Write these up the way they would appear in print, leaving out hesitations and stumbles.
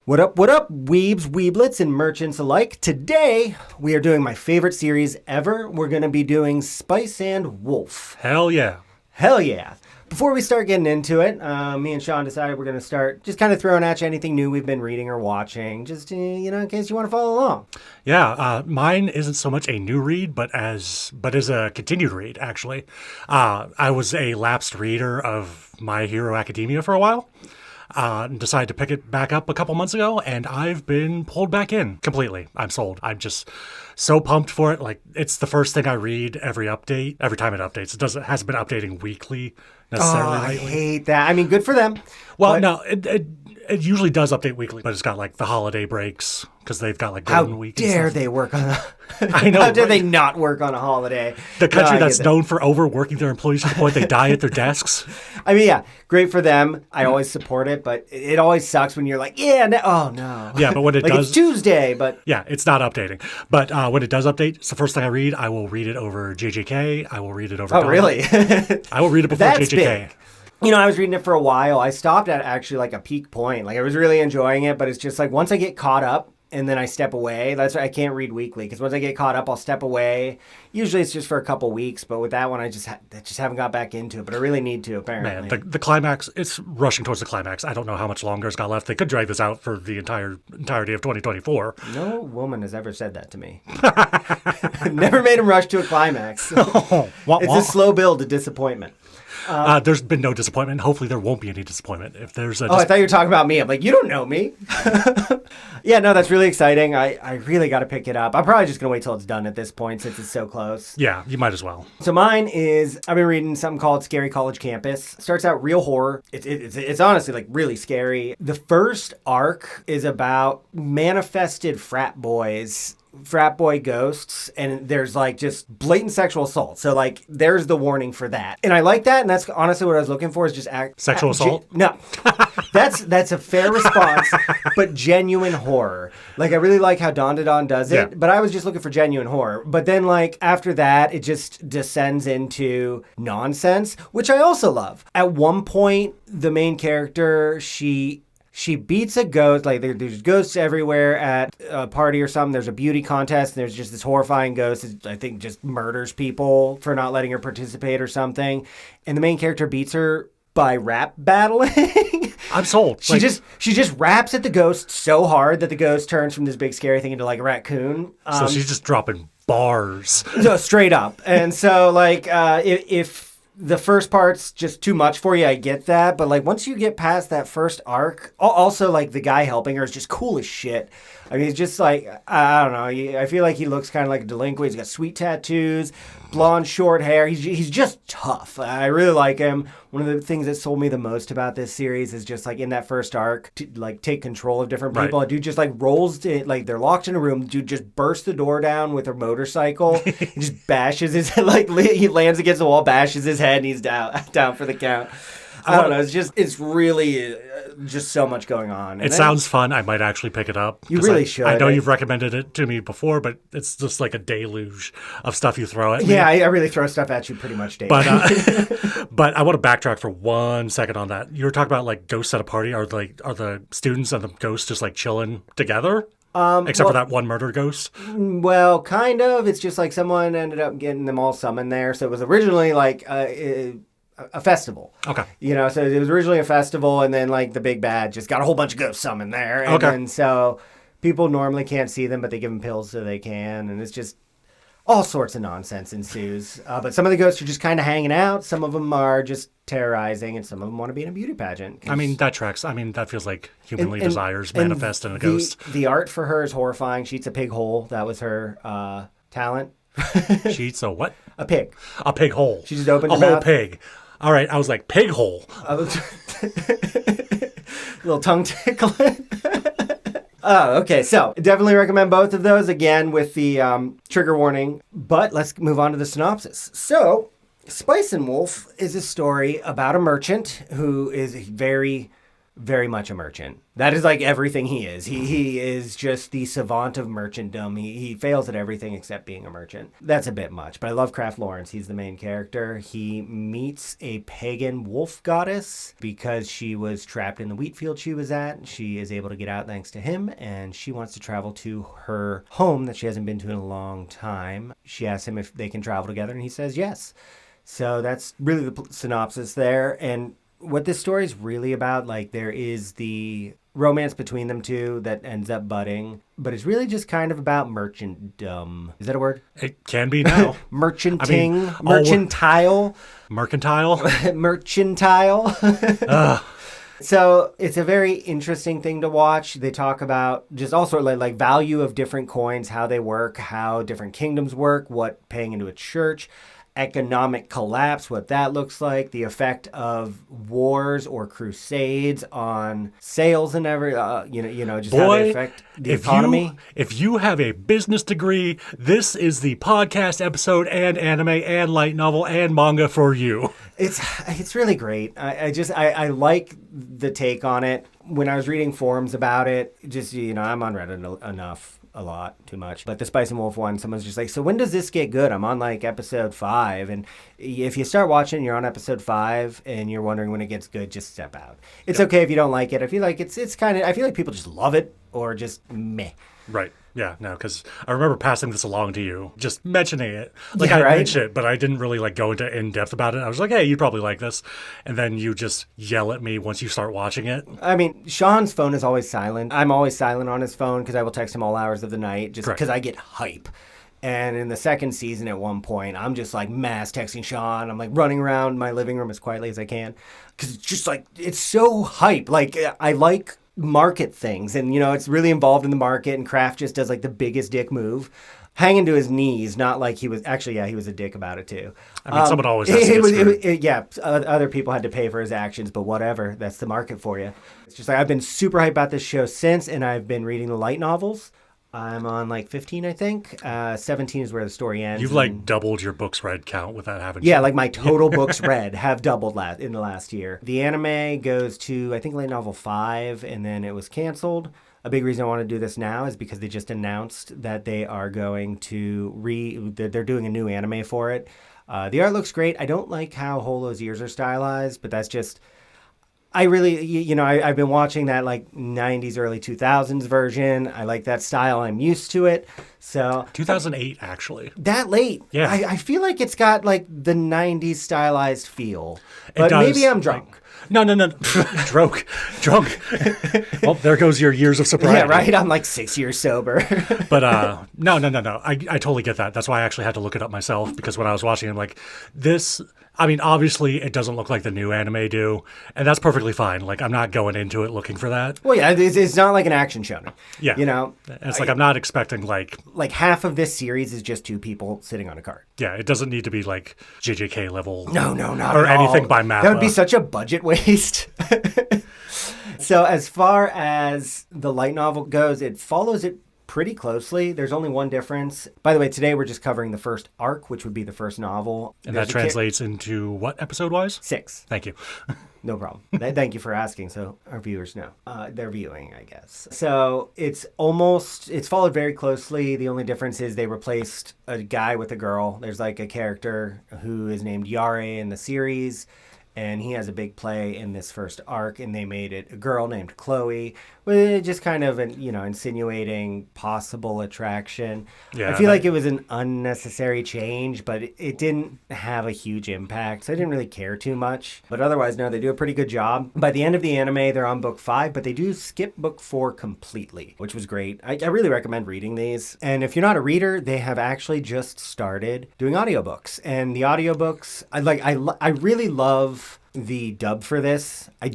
What up, weebs, weeblets, and merchants alike? Today, we are doing my favorite series ever. We're going to be doing Spice and Wolf. Hell yeah. Hell yeah. Before we start getting into it, me and Sean decided we're going to start just kind of throwing at you anything new we've been reading or watching, just, in case you want to follow along. Yeah, mine isn't so much a new read, but as a continued read, actually. I was a lapsed reader of My Hero Academia for a while. Decided to pick it back up a couple months ago, and I've been pulled back in completely. I'm sold. I'm just so pumped for it. Like, it's the first thing I read every time it updates. It hasn't been updating weekly necessarily lately. I hate that. I mean, good for them. Well, no, it usually does update weekly, but it's got like the holiday breaks because they've got like Golden Week. How dare they work on I know. How dare they not work on a holiday? The country that's known for overworking their employees to the point they die at their desks. I mean, yeah, great for them. I always support it, but it always sucks when you're like, oh no. Yeah, but when it like does, it's Tuesday, but yeah, it's not updating. But when it does update, it's the first thing I read. I will read it over JJK. I will read it over. Oh, really? I will read it before That's JJK. Big. I was reading it for a while. I stopped at actually like a peak point. Like I was really enjoying it, but it's just like once I get caught up and then I step away, that's why I can't read weekly, because once I get caught up, I'll step away. Usually it's just for a couple weeks, but with that one, I just haven't got back into it, but I really need to, apparently. Man, the climax, it's rushing towards the climax. I don't know how much longer it's got left. They could drag this out for the entirety of 2024. No woman has ever said that to me. Never made him rush to a climax. It's a slow build to disappointment. There's been no disappointment. Hopefully there won't be any disappointment. If there's I thought you were talking about me. I'm like, you don't know me. Yeah, no, that's really exciting. I really got to pick it up. I'm probably just going to wait till it's done at this point since it's so close. Yeah, you might as well. So mine is, I've been reading something called Scary College Campus. Starts out real horror. It's honestly like really scary. The first arc is about manifested frat boy ghosts, and there's like just blatant sexual assault. So like there's the warning for that. And I like that, and that's honestly what I was looking for, is just sexual assault? No. That's a fair response, but genuine horror. Like I really like how Dawn to Dawn does it, but I was just looking for genuine horror. But then like after that, it just descends into nonsense, which I also love. At one point, the main character, she beats a ghost. Like there's ghosts everywhere at a party or something. There's a beauty contest, and there's just this horrifying ghost that I think just murders people for not letting her participate or something. And the main character beats her by rap battling. I'm sold. She just raps at the ghost so hard that the ghost turns from this big scary thing into like a raccoon. So she's just dropping bars. So straight up. And so like if the first part's just too much for you, I get that. But like once you get past that first arc, also like the guy helping her is just cool as shit. I mean, it's just like, I don't know. I feel like he looks kind of like a delinquent. He's got sweet tattoos, blonde, short hair. He's just tough. I really like him. One of the things that sold me the most about this series is just like in that first arc, to like take control of different people. Right. Dude just like rolls to, like they're locked in a room. Dude just bursts the door down with a motorcycle. And just bashes his head. Like he lands against the wall, bashes his head, and he's down for the count. I don't know. It's really just so much going on. It sounds fun. I might actually pick it up. You really should. I know you've recommended it to me before, but it's just like a deluge of stuff you throw at me. Yeah, I really throw stuff at you pretty much daily. But I want to backtrack for 1 second on that. You were talking about like ghosts at a party. Are the students and the ghosts just like chilling together? Except for that one murder ghost? Well, kind of. It's just like someone ended up getting them all summoned there. So it was originally like a festival. Okay. So it was originally a festival, and then like the big bad just got a whole bunch of ghosts summoned there. And then so people normally can't see them, but they give them pills so they can. And it's just all sorts of nonsense ensues. But some of the ghosts are just kind of hanging out. Some of them are just terrorizing, and some of them want to be in a beauty pageant. I mean, that tracks. I mean, that feels like humanly desires manifest in a ghost. The art for her is horrifying. She eats a pig whole. That was her talent. She eats a what? A pig. A pig hole. She just opened her mouth. A whole pig. All right, I was like, pig hole. Little tongue tickling. Oh, okay. So definitely recommend both of those, again with the trigger warning. But let's move on to the synopsis. So Spice and Wolf is a story about a merchant who is very very much a merchant. That is like everything he is. He is just the savant of merchantdom. He fails at everything except being a merchant. That's a bit much, but I love Kraft Lawrence. He's the main character. He meets a pagan wolf goddess because she was trapped in the wheat field she was at. She is able to get out thanks to him, and she wants to travel to her home that she hasn't been to in a long time. She asks him if they can travel together, and he says yes. So that's really the synopsis there. And what this story is really about, like, there is the romance between them two that ends up budding, but it's really just kind of about merchantdom. Is that a word? It can be now. Merchanting, mercantile. Mercantile? Mercantile. So it's a very interesting thing to watch. They talk about just all sort of like value of different coins, how they work, how different kingdoms work, what paying into a church, economic collapse, what that looks like, the effect of wars or crusades on sales and just how they affect the economy. If you have a business degree, this is the podcast episode and anime and light novel and manga for you. It's really great. I like the take on it. When I was reading forums about it, just, I'm on Reddit enough. A lot, too much. But the Spice and Wolf one, someone's just like, so when does this get good? I'm on like episode 5. And if you start watching, you're on episode 5 and you're wondering when it gets good, just step out. It's okay if you don't like it. I feel like it's kind of, I feel like people just love it or just meh. Right. Yeah, no, because I remember passing this along to you, just mentioning it. Like, yeah, I right? mentioned it, but I didn't really, go into in-depth about it. I was like, hey, you'd probably like this. And then you just yell at me once you start watching it. I mean, Sean's phone is always silent. I'm always silent on his phone because I will text him all hours of the night just because I get hype. And in the second season, at one point, I'm just like mass texting Sean. I'm like running around my living room as quietly as I can because it's just like, it's so hype. Like, I like market things, and it's really involved in the market, and Kraft just does like the biggest dick move, hanging to his knees. Not like he was actually, he was a dick about it too. I mean, someone always has to get other people had to pay for his actions, but whatever, that's the market for you. It's just like, I've been super hyped about this show since, and I've been reading the light novels. I'm on 15, I think. 17 is where the story ends. You've doubled your books read count with that, haven't you? Yeah, my total books read have doubled in the last year. The anime goes to, I think, light novel 5, and then it was canceled. A big reason I want to do this now is because they just announced that they are going to they're doing a new anime for it. The art looks great. I don't like how Holo's ears are stylized, but that's just... I really, I've been watching that 90s, early 2000s version. I like that style. I'm used to it. So 2008, actually. That late. Yeah. I feel like it's got the 90s stylized feel. But maybe I'm drunk. No. Drunk. Well, there goes your years of sobriety. Yeah, right? I'm 6 years sober. But no. I totally get that. That's why I actually had to look it up myself, because when I was watching it, I'm like, this... I mean, obviously, it doesn't look like the new anime do, and that's perfectly fine. I'm not going into it looking for that. Well, yeah, it's not like an action show. Yeah. It's I'm not expecting, half of this series is just two people sitting on a cart. Yeah, it doesn't need to be, JJK level. No, not or at anything all. by Mappa. That would be such a budget waste. So as far as the light novel goes, it follows it pretty closely. There's only one difference. By the way, today we're just covering the first arc, which would be the first novel. And that translates into what episode-wise? 6. Thank you. No problem. Thank you for asking, so our viewers know. They're viewing, I guess. So it's followed very closely. The only difference is they replaced a guy with a girl. There's a character who is named Yare in the series, and he has a big play in this first arc, and they made it a girl named Chloe, with just kind of insinuating possible attraction. Yeah, I feel like it was an unnecessary change, but it didn't have a huge impact, so I didn't really care too much. But otherwise, no, they do a pretty good job. By the end of the anime, they're on book 5, but they do skip book 4 completely, which was great. I really recommend reading these. And if you're not a reader, they have actually just started doing audiobooks. And the audiobooks, I really love the dub for this. I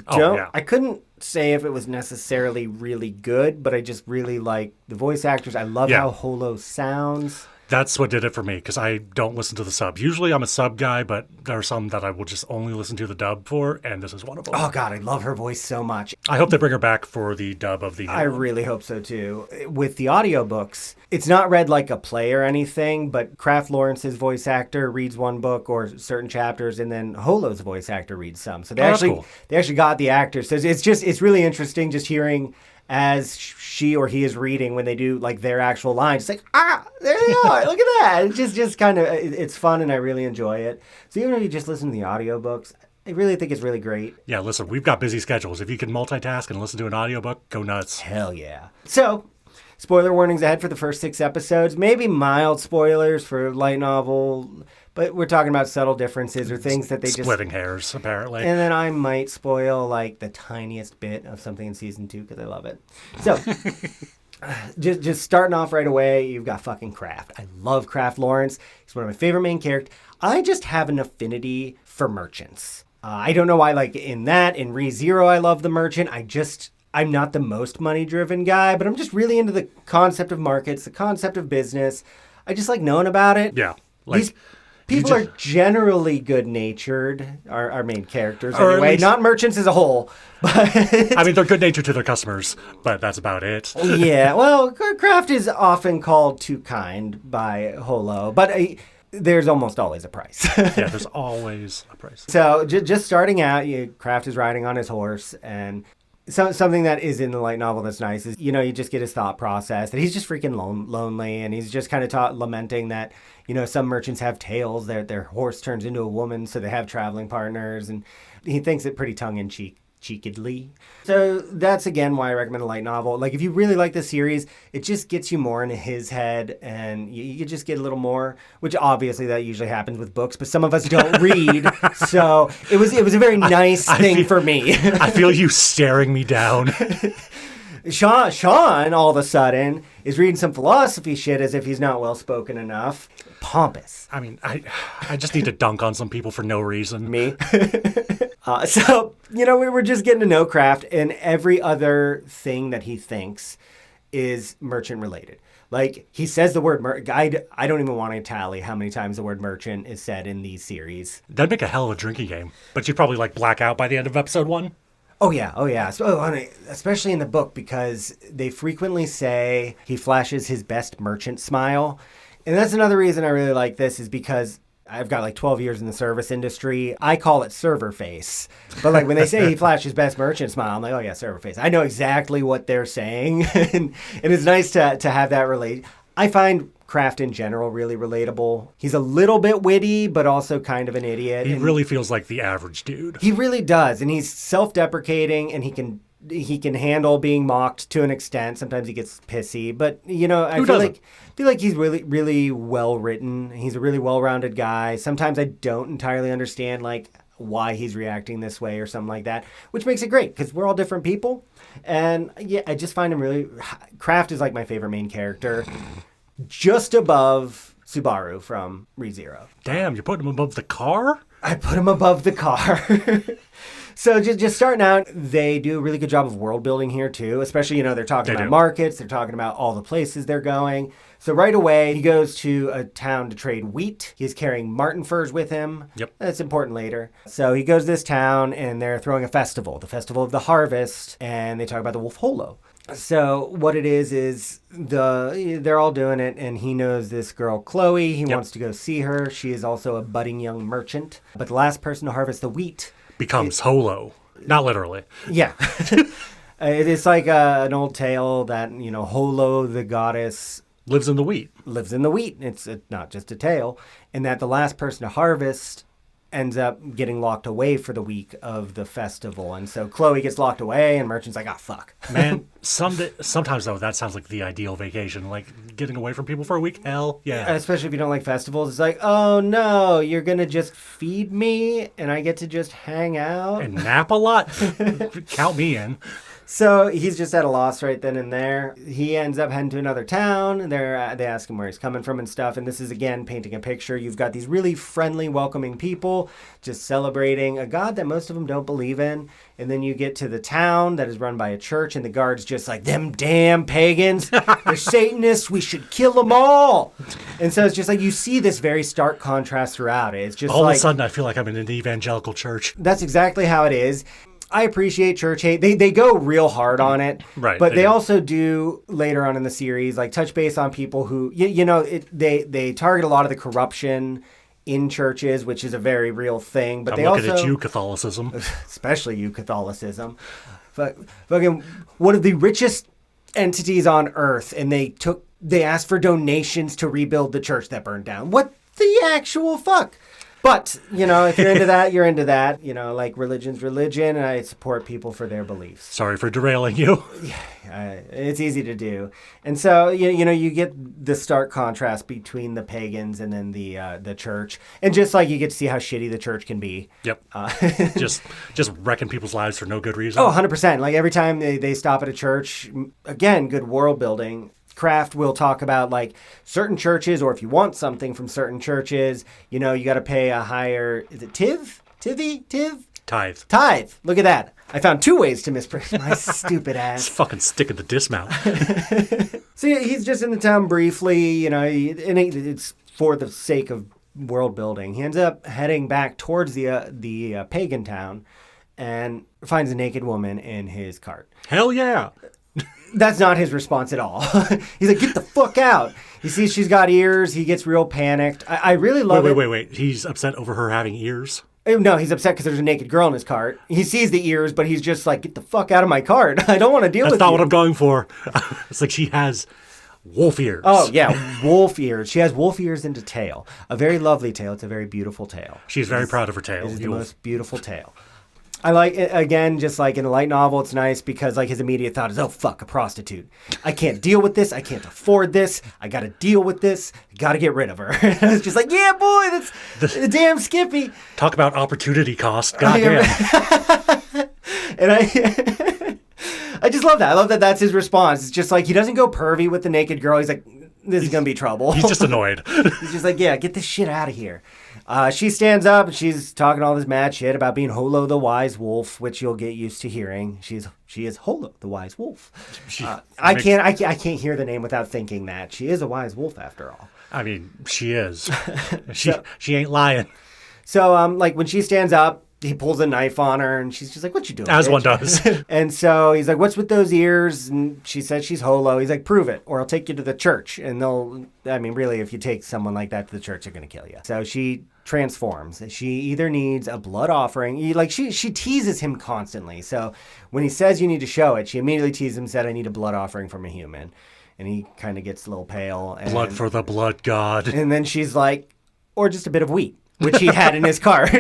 couldn't say if it was necessarily really good, but I just really like the voice actors. I love how Holo sounds. That's what did it for me, because I don't listen to the sub. Usually I'm a sub guy, but there are some that I will just only listen to the dub for, and this is one of them. Oh, God, I love her voice so much. I hope they bring her back for the dub of the new I one. really hope so, too. With the audiobooks, it's not read like a play or anything, but Kraft Lawrence's voice actor reads one book or certain chapters, and then Holo's voice actor reads some. So they actually got the actors. So it's really interesting just hearing as she or he is reading when they do like their actual lines. It's like, there they are. Look at that. It's just kind of, it's fun and I really enjoy it. So even if you just listen to the audiobooks, I really think it's really great. Yeah, listen, we've got busy schedules. If you can multitask and listen to an audiobook, go nuts. Hell yeah. So, spoiler warnings ahead for the first 6 episodes. Maybe mild spoilers for light novel, but we're talking about subtle differences or things that they just... Splitting hairs, apparently. And then I might spoil like the tiniest bit of something in season 2 because I love it. So, just starting off right away, you've got fucking Kraft. I love Kraft Lawrence. He's one of my favorite main characters. I just have an affinity for merchants. I don't know why, like in ReZero, I love the merchant. I'm not the most money-driven guy, but I'm just really into the concept of markets, the concept of business. I just like knowing about it. Yeah. These people are generally good-natured, our main characters anyway. Not merchants as a whole. But I mean, they're good-natured to their customers, but that's about it. Yeah, well, Kraft is often called too kind by Holo, but... there's almost always a price. Yeah, there's always a price. So just starting out, Kraft is riding on his horse, and something that is in the light novel that's nice is, you just get his thought process, that he's just freaking lonely, and he's just kind of lamenting that, some merchants have tails, their horse turns into a woman, so they have traveling partners, and he thinks it pretty tongue-in-cheekly. So that's again why I recommend a light novel. Like if you really like the series, it just gets you more into his head and you just get a little more, which obviously that usually happens with books, but some of us don't read. So it was a very nice thing for me. I feel you staring me down. Sean, all of a sudden, is reading some philosophy shit as if he's not well-spoken enough. Pompous. I mean, I just need to dunk on some people for no reason. Me? So, we were just getting to know Kraft, and every other thing that he thinks is merchant-related. Like, he says the word I don't even want to tally how many times the word merchant is said in these series. That'd make a hell of a drinking game. But you'd probably, black out by the end of episode 1. Oh, yeah. So, especially in the book, because they frequently say he flashes his best merchant smile. And that's another reason I really like this is because I've got 12 years in the service industry. I call it server face. But when they say he flashes best merchant smile, I'm like, oh yeah, server face. I know exactly what they're saying. and it's nice to have that relate. I find Kraft in general really relatable. He's a little bit witty, but also kind of an idiot. He really feels like the average dude. He really does. And he's self-deprecating and he can handle being mocked to an extent. Sometimes he gets pissy, but I feel like he's really, really well written. He's a really well-rounded guy. Sometimes I don't entirely understand why he's reacting this way or something like that, which makes it great because we're all different people. And yeah, I just find him really. Kraft is my favorite main character, just above Subaru from ReZero. Damn, you're putting him above the car? I put him above the car. So just starting out, they do a really good job of world building here too. Especially, they're talking about markets. They're talking about all the places they're going. So right away, he goes to a town to trade wheat. He's carrying marten furs with him. Yep. That's important later. So he goes to this town and they're throwing a festival, the Festival of the Harvest. And they talk about the Wolf Holo. So what it is they're all doing it, and he knows this girl, Chloe. He wants to go see her. She is also a budding young merchant. But the last person to harvest the wheat becomes Holo. Not literally. Yeah. It's like an old tale that, Holo, the goddess... lives in the wheat. It's not just a tale. And that the last person to harvest ends up getting locked away for the week of the festival. And so Chloe gets locked away, and Merchant's like, fuck. Man, sometimes, though, that sounds like the ideal vacation. Getting away from people for a week? Hell, yeah. Especially if you don't like festivals. It's like, oh, no, you're going to just feed me, and I get to just hang out? And nap a lot? Count me in. So he's just at a loss right then and there. He ends up heading to another town. They ask him where he's coming from and stuff. And this is, again, painting a picture. You've got these really friendly, welcoming people just celebrating a god that most of them don't believe in. And then you get to the town that is run by a church, and the guard's just like, them damn pagans. They're Satanists. We should kill them all. And so it's just like you see this very stark contrast throughout it. It's just All like, of a sudden, I feel like I'm in an evangelical church. that's exactly how it is. I appreciate church hate. They go real hard on it. Right, But they they do. also do later on in the series, like touch base on people who, they target a lot of the corruption in churches, which is a very real thing. But I'm they looking also, at you, Catholicism. especially you, Catholicism, fucking one of the richest entities on earth, and they asked for donations to rebuild the church that burned down. What the actual fuck? But, if you're into that, you're into that. Like religion's religion, and I support people for their beliefs. Sorry for derailing you. It's easy to do. And so, you get the stark contrast between the pagans and then the church. And just like you get to see how shitty the church can be. Yep. Just wrecking people's lives for no good reason. Oh, 100%. Like every time they stop at a church, again, good world building. Kraft will talk about like certain churches, or if you want something from certain churches, you got to pay a higher, is it tiv? Tithe. Look at that. I found 2 ways to mispronounce my stupid ass. Just fucking stick at the dismount. So yeah, he's just in the town briefly, and it's for the sake of world building. He ends up heading back towards the pagan town and finds a naked woman in his cart. Hell yeah. That's not his response at all. He's like, get the fuck out. He sees she's got ears. He gets real panicked. I really love it. Wait. He's upset over her having ears? No, he's upset because there's a naked girl in his cart. He sees the ears, but he's just like, get the fuck out of my cart. I don't want to deal with you. That's not what I'm going for. It's like she has wolf ears. Oh, yeah, wolf ears. She has wolf ears and a tail. A very lovely tail. It's a very beautiful tail. She's very proud of her tail. It is the most beautiful tail. I like it, again, just like in a light novel, it's nice because like his immediate thought is, oh, fuck, a prostitute. I can't deal with this. I can't afford this. I got to deal with this. Got to get rid of her. I was just like, yeah, boy, that's the damn Skippy. Talk about opportunity cost. Goddamn. And I just love that. I love that that's his response. It's just like he doesn't go pervy with the naked girl. He's like, this is going to be trouble. He's just annoyed. He's just like, yeah, get this shit out of here. She stands up and she's talking all this mad shit about being Holo the Wise Wolf, which you'll get used to hearing. She is Holo the Wise Wolf. I can't hear the name without thinking that she is a wise wolf after all. I mean, she is. She ain't lying. So like when she stands up, he pulls a knife on her, and she's just like, what you doing, As bitch? one does. And so he's like, what's with those ears? And she says she's Holo. He's like, prove it, or I'll take you to the church. And really, if you take someone like that to the church, they're going to kill you. So she transforms. She either needs a blood offering. She teases him constantly. So when he says you need to show it, she immediately teases him, said, I need a blood offering from a human. And he kind of gets a little pale. And, Blood for the blood god. And then she's like, or just a bit of wheat, which he had in his cart.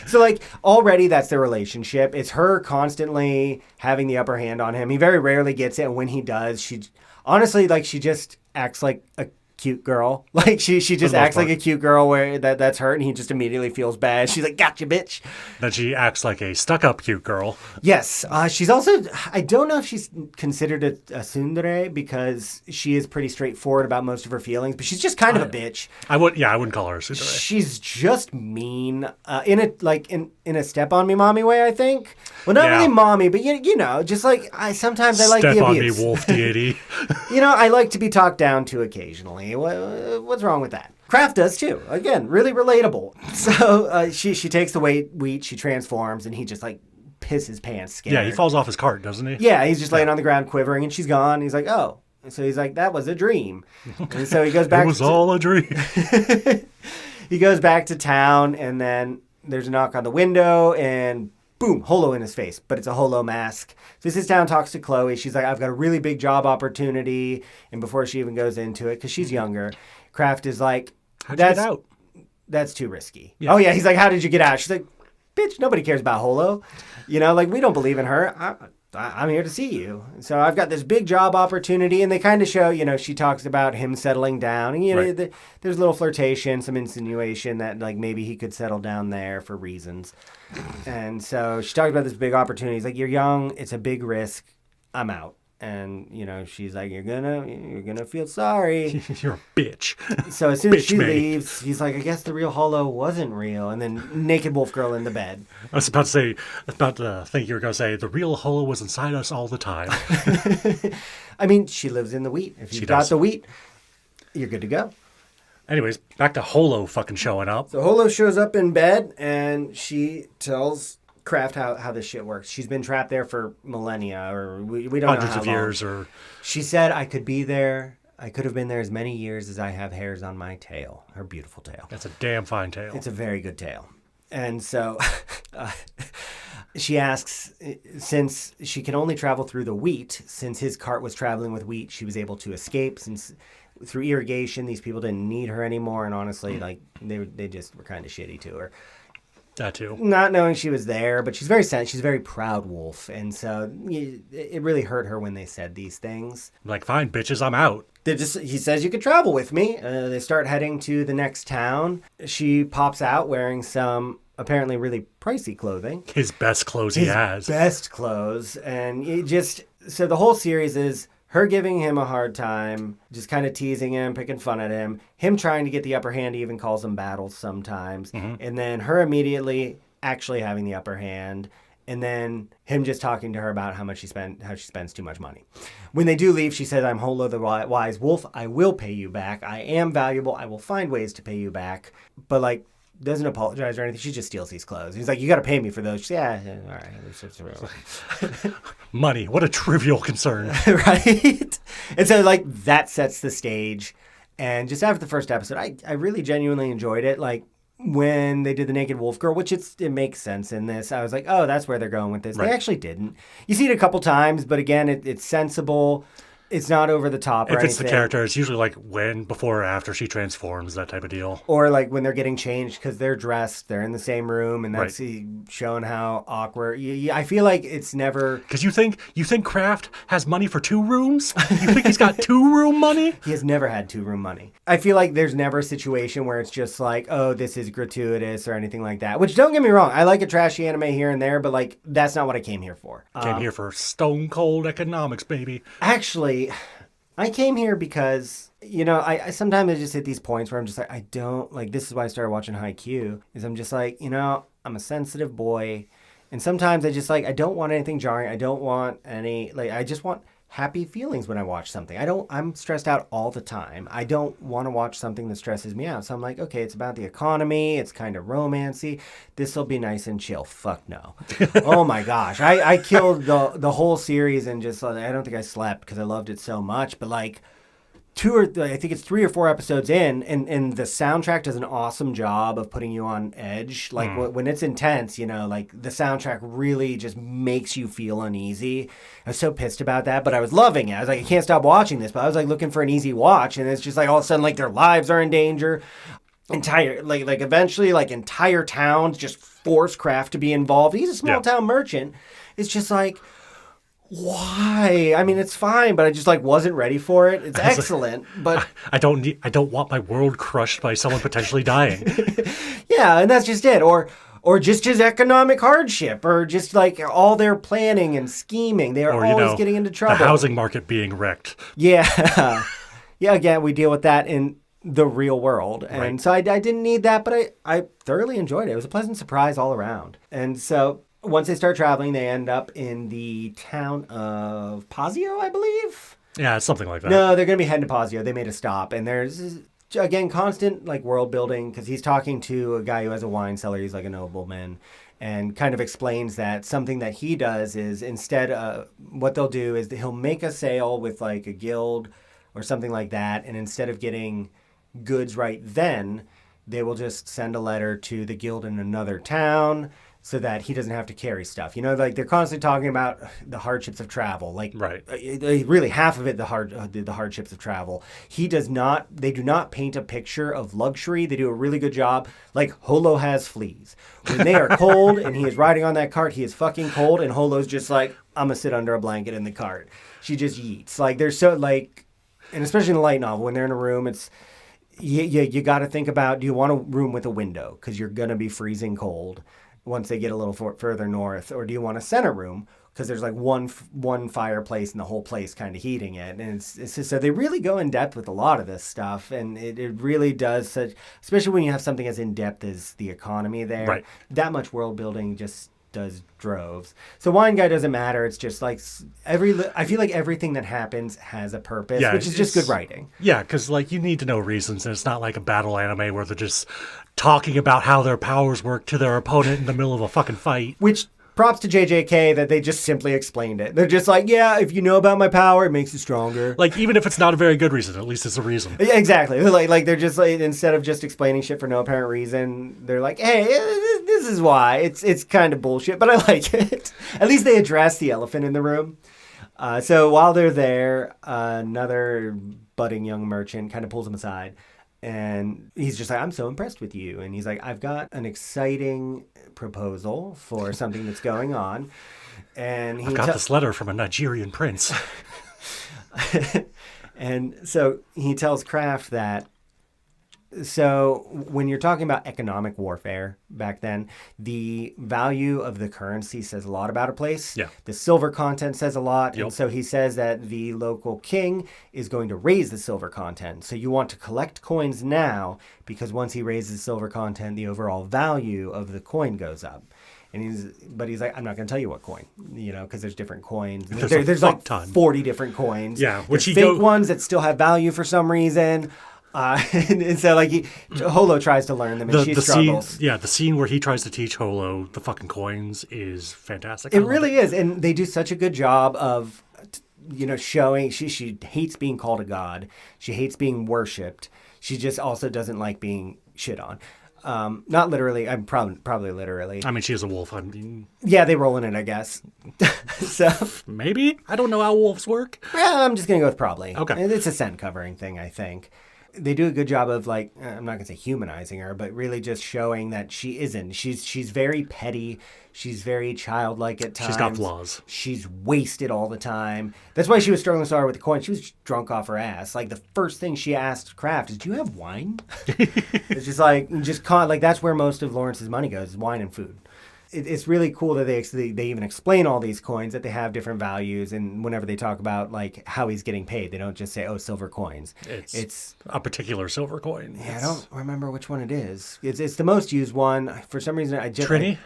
So, like, already that's their relationship. It's her constantly having the upper hand on him. He very rarely gets it, and when he does, she just acts like a cute girl. Like, she just acts like a cute girl where that's her, and he just immediately feels bad. She's like, gotcha, bitch. Then she acts like a stuck-up cute girl. Yes. She's also, I don't know if she's considered a tsundere because she is pretty straightforward about most of her feelings, but she's just kind of a bitch. I wouldn't call her a tsundere. She's just mean in a step on me mommy way, I think. Well, not really mommy, but just like sometimes I like the abuse. Step on me wolf deity. I like to be talked down to occasionally. What's wrong with that? Kraft does too. Again, really relatable. So she takes the wheat, she transforms, and he just like pisses pants scared. Yeah, he falls off his cart, doesn't he? Yeah, he's just laying on the ground quivering, and she's gone. He's like, oh. And so he's like, that was a dream. And so he goes back. It was all a dream. He goes back to town, and then there's a knock on the window, and boom, Holo in his face, but it's a Holo mask. So he sits down, talks to Chloe. She's like, I've got a really big job opportunity. And before she even goes into it, because she's younger, Kraft is like, How'd you get out? That's too risky. Yeah. Oh, yeah. He's like, how did you get out? She's like, bitch, nobody cares about Holo. We don't believe in her. I'm here to see you. So I've got this big job opportunity. And they kind of show, she talks about him settling down. And, Right. there's a little flirtation, some insinuation that, like, maybe he could settle down there for reasons. And so she talks about this big opportunity. He's like, "You're young. It's a big risk. I'm out." And she's like, "You're gonna feel sorry." You're a bitch. So as soon as Bitch she me. leaves, he's like, "I guess the real Hollow wasn't real." And then naked wolf girl in the bed. I was about to think you were going to say, the real Holo was inside us all the time. I mean, she lives in the wheat. If you've got the wheat, you're good to go. Anyways, back to Holo fucking showing up. So Holo shows up in bed, and she tells Kraft how this shit works. She's been trapped there for millennia, or we don't know Hundreds how of long. years. Or She said, "I could be there. I could have been there as many years as I have hairs on my tail." Her beautiful tail. That's a damn fine tail. It's a very good tail. And so she asks, since she can only travel through the wheat, since his cart was traveling with wheat, she was able to escape. Since through irrigation, these people didn't need her anymore. And honestly, like they just were kind of shitty to her. That too. Not knowing she was there, but she's very proud wolf. And so it really hurt her when they said these things. Like, fine, bitches, I'm out. He says, "You could travel with me." They start heading to the next town. She pops out wearing some apparently really pricey clothing. His best clothes he has. Best clothes. And so the whole series is her giving him a hard time, just kind of teasing him, picking fun at him trying to get the upper hand. He even calls them battles sometimes. Mm-hmm. And then her immediately actually having the upper hand. And then him just talking to her about how she spends too much money. When they do leave, she says, "I'm Holo the wise wolf. I will pay you back. I am valuable. I will find ways to pay you back." But like, doesn't apologize or anything. She just steals these clothes. He's like, "You got to pay me for those." She's, "Yeah, all right." Money. What a trivial concern. Right? And so like that sets the stage. And just after the first episode, I really genuinely enjoyed it. Like, when they did the naked wolf girl, which it makes sense in this, I was like, oh, that's where they're going with this. Right. They actually didn't. You see it a couple times, but again, it's sensible. It's not over the top or anything. If it's the character, it's usually like before or after she transforms, that type of deal. Or like when they're getting changed because they're dressed, they're in the same room, and that's showing how awkward. I feel like it's never... Because you think Kraft has money for 2 rooms? You think he's got 2-room money? He has never had 2-room money. I feel like there's never a situation where it's just like, oh, this is gratuitous or anything like that. Which, don't get me wrong, I like a trashy anime here and there, but like, that's not what I came here for. Came here for stone cold economics, baby. Actually, I came here because, I sometimes I just hit these points where I'm just like, I don't, like, this is why I started watching Haikyuu, is I'm just like, I'm a sensitive boy, and sometimes I just, like, I don't want anything jarring, I don't want any, like, I just want happy feelings when I watch something. I'm stressed out all the time. I don't want to watch something that stresses me out. So I'm like, okay, it's about the economy. It's kind of romancy. This will be nice and chill. Fuck no. Oh my gosh. I killed the whole series and just, I don't think I slept because I loved it so much. But like, I think it's 3 or 4 episodes in, and the soundtrack does an awesome job of putting you on edge. Like when it's intense, like the soundtrack really just makes you feel uneasy. I was so pissed about that, but I was loving it. I was like, I can't stop watching this, but I was like looking for an easy watch, and it's just like all of a sudden like their lives are in danger. Eventually entire towns just force Kraft to be involved. He's a small town merchant. It's just like, why? I mean, it's fine, but I just wasn't ready for it. It's excellent, but I don't want my world crushed by someone potentially dying. Yeah, and that's just it. Or just his economic hardship, or just all their planning and scheming. They are always getting into trouble. The housing market being wrecked. Yeah. Yeah, again, we deal with that in the real world. And so I didn't need that, but I thoroughly enjoyed it. It was a pleasant surprise all around. And so once they start traveling, they end up in the town of Pazio, I believe. Yeah, something like that. No, they're going to be heading to Pazio. They made a stop. And there's, again, constant world building, because he's talking to a guy who has a wine cellar. He's like a nobleman, and kind of explains that something that he does is instead what they'll do is he'll make a sale with a guild or something like that. And instead of getting goods right then, they will just send a letter to the guild in another town, so that he doesn't have to carry stuff. They're constantly talking about the hardships of travel. Really half of it, the hardships of travel. They do not paint a picture of luxury. They do a really good job. Holo has fleas. When they are cold and he is riding on that cart, he is fucking cold, and Holo's just like, I'm gonna sit under a blanket in the cart. She just yeets. They're so and especially in the light novel, when they're in a room, it's, you got to think about, do you want a room with a window? Because you're going to be freezing cold. once they get a little further north, or do you want a center room? Because there's like one fireplace and the whole place kind of heating it. And it's just, so they really go in depth with a lot of this stuff. And it really does, such, especially when you have something as in depth as the economy there. Right. That much world building just does droves. So Wine Guy doesn't matter. It's just like I feel like everything that happens has a purpose, which is just good writing. Yeah, because like you need to know reasons, and it's not like a battle anime where they're just talking about how their powers work to their opponent in the middle of a fucking fight. Which, props to JJK that they just simply explained it. They're just like, yeah, if you know about my power, it makes you stronger. Like, even if it's not a very good reason, at least it's a reason. Yeah, exactly. Like they're just like, instead of just explaining shit for no apparent reason, they're like, hey, this is why. It's kind of bullshit, but I like it. At least they address the elephant in the room. So while they're there, another budding young merchant kind of pulls him aside. And he's just like, I'm so impressed with you. And he's like, I've got an exciting proposal for something that's going on. And he I got this letter from a Nigerian prince. And so he tells Kraft that, so when you're talking about economic warfare back then, the value of the currency says a lot about a place. Yeah. The silver content says a lot. Yep. And so he says that the local king is going to raise the silver content. So you want to collect coins now, because once he raises silver content, the overall value of the coin goes up. And he's like, I'm not going to tell you what coin, because there's different coins. There's like ton. 40 different coins. Yeah, which there's fake ones that still have value for some reason. And so like Holo tries to learn them, and she struggles. The scene where he tries to teach Holo the fucking coins is fantastic. It really is, and they do such a good job of, showing she hates being called a god. She hates being worshipped. She just also doesn't like being shit on. Not literally. I'm probably literally. I mean, she is a wolf. I mean, yeah, they roll in it, I guess. So maybe I don't know how wolves work. Well, I'm just gonna go with probably. Okay, it's a scent covering thing, I think. They do a good job of, like, I'm not going to say humanizing her, but really just showing that she isn't. She's very petty. She's very childlike at times. She's got flaws. She's wasted all the time. That's why she was struggling so hard with the coin. She was drunk off her ass. Like, the first thing she asked Kraft is, do you have wine? It's just like, that's where most of Lawrence's money goes, is wine and food. It's really cool that they even explain all these coins, that they have different values, and whenever they talk about like how he's getting paid, they don't just say, oh, silver coins. It's a particular silver coin. Yeah, I don't remember which one it is. It's the most used one. For some reason, Trini?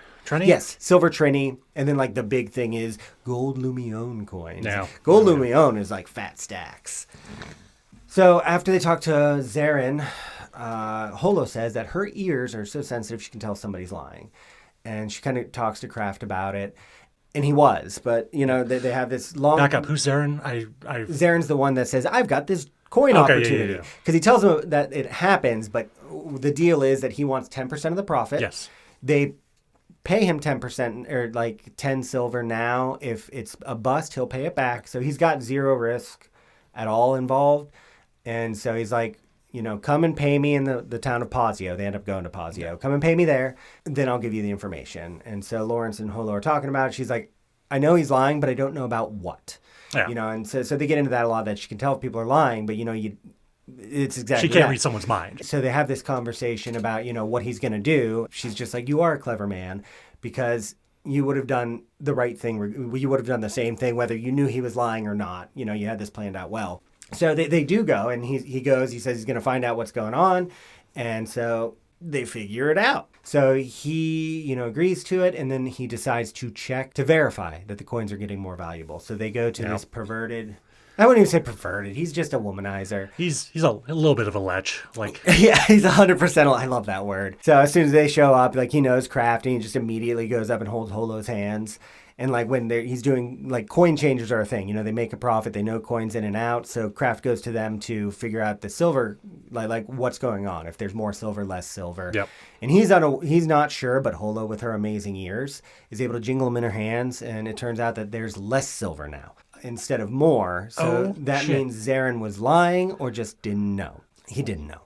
Yes, silver Trini, and then like the big thing is gold Lumion coins. No. Gold Lumion is like fat stacks. So after they talk to Zarin, Holo says that her ears are so sensitive she can tell somebody's lying. And she kind of talks to Kraft about it. And he was. But, they have this long... Back up. Who's Zarin? Zarin's the one that says, I've got this coin opportunity. Because he tells him that it happens, but the deal is that he wants 10% of the profit. Yes. They pay him 10%, or like 10 silver now. If it's a bust, he'll pay it back. So he's got zero risk at all involved. And so he's like... come and pay me in the town of Pazio. They end up going to Pazio. Yeah. Come and pay me there, then I'll give you the information. And so Lawrence and Holo are talking about it. She's like, I know he's lying, but I don't know about what. Yeah. And so they get into that a lot, that she can tell if people are lying, but, it's exactly she can't that. read someone's mind. So they have this conversation about, what he's going to do. She's just like, you are a clever man, because you would have done the right thing. You would have done the same thing, whether you knew he was lying or not. You had this planned out well. So they do go, and he goes, he says he's going to find out what's going on. And so they figure it out. So he, agrees to it, and then he decides to check to verify that the coins are getting more valuable. So they go to this perverted... I wouldn't even say perverted. He's just a womanizer. He's a little bit of a lech. Like yeah, he's 100%. I love that word. So as soon as they show up, like he knows Kraft, and he just immediately goes up and holds Holo's hands. And like when he's doing, like, coin changes are a thing. They make a profit. They know coins in and out. So Kraft goes to them to figure out the silver, like what's going on. If there's more silver, less silver. Yep. And he's not sure, but Holo, with her amazing ears, is able to jingle them in her hands. And it turns out that there's less silver now instead of more. So that means Zarin was lying or just didn't know. He didn't know.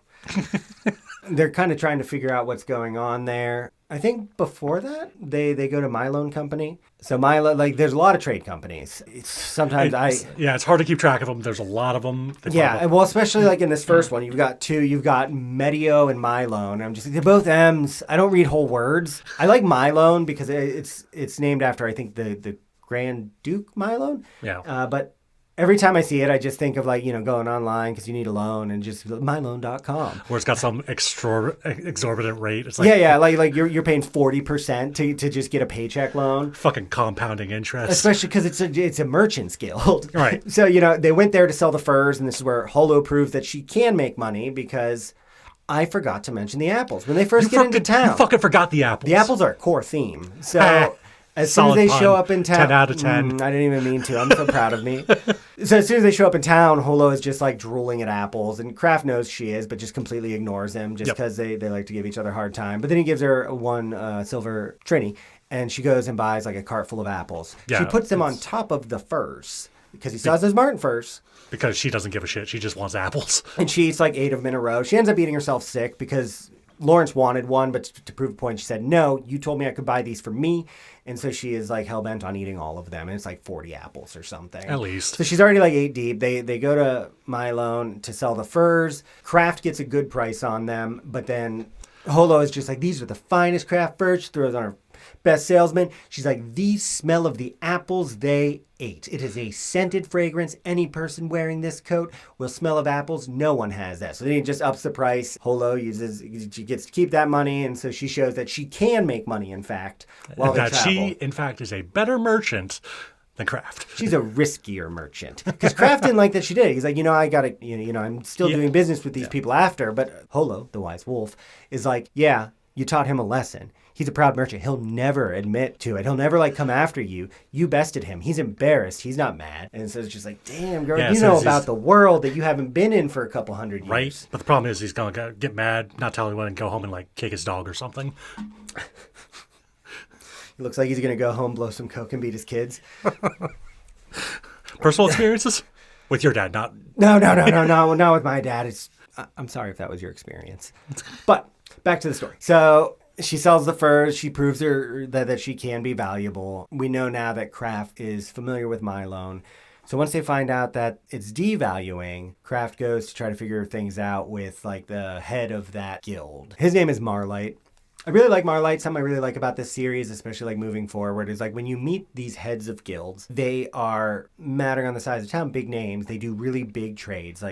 They're kind of trying to figure out what's going on there. I think before that, they go to My Loan Company. So like, there's a lot of trade companies. Sometimes it's hard to keep track of them. There's a lot of them. Yeah, and well, especially like in this first one, you've got two. You've got Medio and My Loan. I'm just, they're both M's. I don't read whole words. I like My Loan because it's named after, I think, the Grand Duke Milo. Yeah. But every time I see it, I just think of like, going online because you need a loan and just myloan.com. Where it's got some exorbitant rate. It's like, yeah, like you're paying 40% to just get a paycheck loan. Fucking compounding interest. Especially because it's a merchant's guild. Right. So, they went there to sell the furs, and this is where Holo proves that she can make money because I forgot to mention the apples. When they first get into town. You fucking forgot the apples. The apples are a core theme. So as soon as they show up in town. 10 out of 10. I didn't even mean to. I'm so proud of me. So as soon as they show up in town, Holo is just like drooling at apples. And Kraft knows she is, but just completely ignores him just because they like to give each other a hard time. But then he gives her one silver trini, and she goes and buys like a cart full of apples. Yeah, she puts them on top of the furs because he still has those Martin furs. Because she doesn't give a shit. She just wants apples. And she eats like 8 of them in a row. She ends up eating herself sick because Lawrence wanted one, but to prove a point, she said, no, you told me I could buy these for me. And so she is like hell-bent on eating all of them. And it's like 40 apples or something. At least. So she's already like 8 deep. They go to My Loan to sell the furs. Kraft gets a good price on them. But then Holo is just like, these are the finest Kraft furs. She throws on her best salesman. She's like, these smell of the apples they ate. It is a scented fragrance. Any person wearing this coat will smell of apples. No one has that. So then he just ups the price. Holo she gets to keep that money, and so she shows that she can make money, in fact, while they travel. She, in fact, is a better merchant than Kraft. She's a riskier merchant. Because Kraft didn't like that she did. He's like, I got to, I'm still doing business with these people after. But Holo, the wise wolf, is like, yeah, you taught him a lesson. He's a proud merchant. He'll never admit to it. He'll never come after you. You bested him. He's embarrassed. He's not mad. And so it's just like, damn, girl, you know about the world that you haven't been in for a couple hundred years. Right. But the problem is he's going to get mad, not tell anyone, and go home and kick his dog or something. It looks like he's going to go home, blow some coke, and beat his kids. Personal experiences? With your dad, not... No, not with my dad. I'm sorry if that was your experience. But back to the story. So she sells the furs. She proves her that she can be valuable. We know now that Kraft is familiar with My Loan. So once they find out that it's devaluing, Kraft goes to try to figure things out with the head of that guild. His name is Marlight. I really like Marlight. Something I really like about this series, especially moving forward, is when you meet these heads of guilds, they are mattering on the size of town, big names. They do really big trades.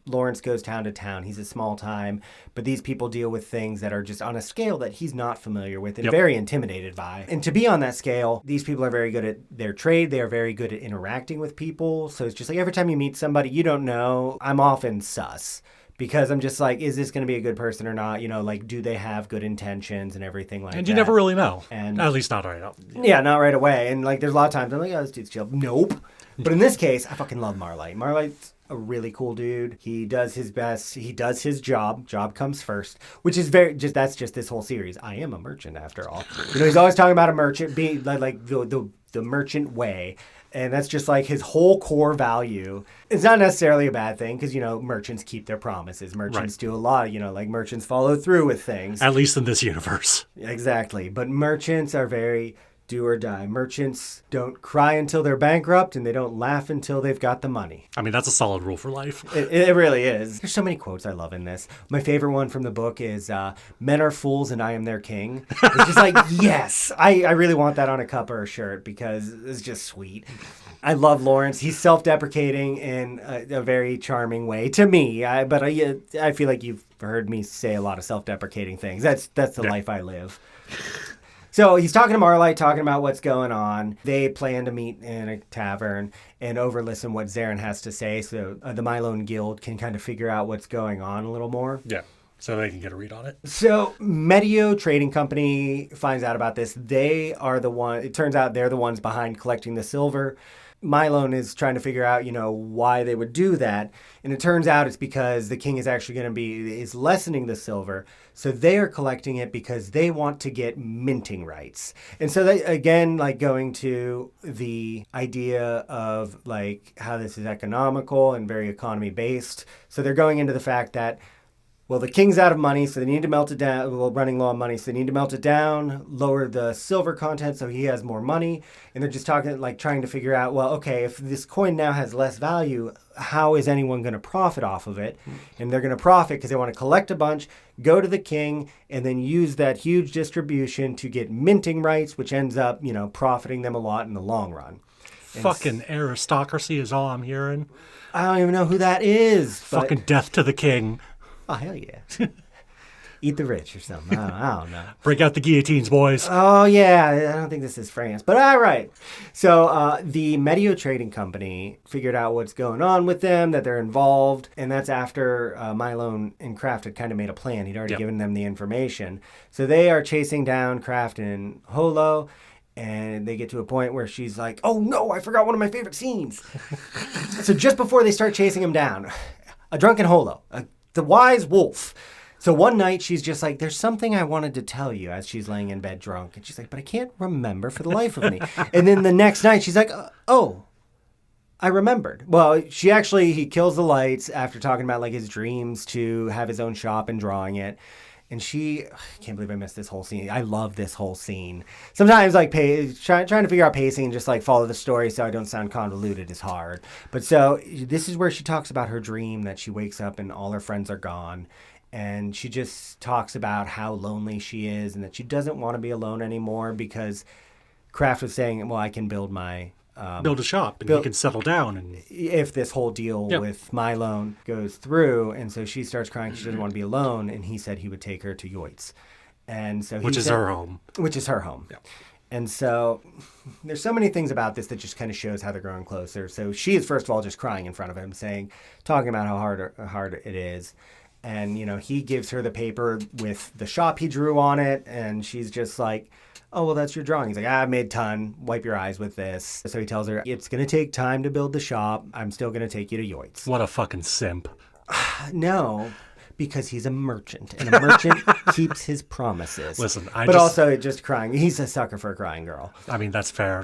Lawrence goes town to town. He's a small time, but these people deal with things that are just on a scale that he's not familiar with and very intimidated by. And to be on that scale, these people are very good at their trade. They are very good at interacting with people. So it's just every time you meet somebody you don't know, I'm often sus. Because I'm just is this going to be a good person or not? Do they have good intentions and everything like that? And you never really know. And at least not right now. Yeah, not right away. And there's a lot of times I'm like, oh, this dude's chill. Nope. But in this case, I fucking love Marlight. Marlight's a really cool dude. He does his best. He does his job. Job comes first, which is that's just this whole series. I am a merchant after all. He's always talking about a merchant being the merchant way. And that's just his whole core value. It's not necessarily a bad thing because, merchants keep their promises. Merchants do a lot, merchants follow through with things. At least in this universe. Exactly. But merchants are very do or die. Merchants don't cry until they're bankrupt and they don't laugh until they've got the money. I mean, that's a solid rule for life. It really is. There's so many quotes I love in this. My favorite one from the book is, men are fools and I am their king. It's just yes, I really want that on a cup or a shirt because it's just sweet. I love Lawrence. He's self-deprecating in a very charming way to me. But I feel like you've heard me say a lot of self-deprecating things. That's the life I live. So he's talking to Marlight, talking about what's going on. They plan to meet in a tavern and overlisten what Zarin has to say so the My Loan Guild can kind of figure out what's going on a little more. Yeah, so they can get a read on it. So Medio Trading Company finds out about this. They are it turns out they're the ones behind collecting the silver. My Loan is trying to figure out, why they would do that. And it turns out it's because the king is actually is lessening the silver. So they are collecting it because they want to get minting rights. And so they, again, going to the idea of how this is economical and very economy based. So they're going into the fact that Well, the king's out of money, so they need to melt it down. Well, running low on money, so they need to melt it down, lower the silver content so he has more money. And they're just talking, like, trying to figure out, well, okay, if this coin now has less value, how is anyone going to profit off of it? And they're going to profit because they want to collect a bunch, go to the king, and then use that huge distribution to get minting rights, which ends up, profiting them a lot in the long run. Fucking aristocracy is all I'm hearing. I don't even know who that is. Fucking death to the king. Oh, hell yeah. Eat the rich or something. I don't know. Break out the guillotines, boys. Oh, yeah. I don't think this is France. But all right. So the Medio Trading Company figured out what's going on with them, that they're involved. And that's after Milo and Kraft had kind of made a plan. He'd already given them the information. So they are chasing down Kraft and Holo. And they get to a point where she's like, oh, no, I forgot one of my favorite scenes. So just before they start chasing him down, a drunken Holo, the wise wolf. So one night she's just like, there's something I wanted to tell you as she's laying in bed drunk. And she's like, but I can't remember for the life of me. And then the next night she's like, oh, I remembered. Well, he kills the lights after talking about like his dreams to have his own shop and drawing it. And I can't believe I missed this whole scene. I love this whole scene. Sometimes like trying to figure out pacing and just like follow the story so I don't sound convoluted is hard. But so this is where she talks about her dream that she wakes up and all her friends are gone. And she just talks about how lonely she is and that she doesn't want to be alone anymore because Kraft was saying, well, I can build my... build a shop and you can settle down. And if this whole deal with my loan goes through. And so she starts crying. She doesn't want to be alone. And he said he would take her to Yoit's. And so which is her home. Which is her home. Yeah. And so there's so many things about this that just kind of shows how they're growing closer. So she is, first of all, just crying in front of him, talking about how hard it is. And, he gives her the paper with the shop he drew on it. And she's just like, oh, well, that's your drawing. He's like, I've made a ton. Wipe your eyes with this. So he tells her, it's going to take time to build the shop. I'm still going to take you to Yoit's. What a fucking simp. No, because he's a merchant. And a merchant keeps his promises. Listen, also just crying. He's a sucker for a crying girl. I mean, that's fair.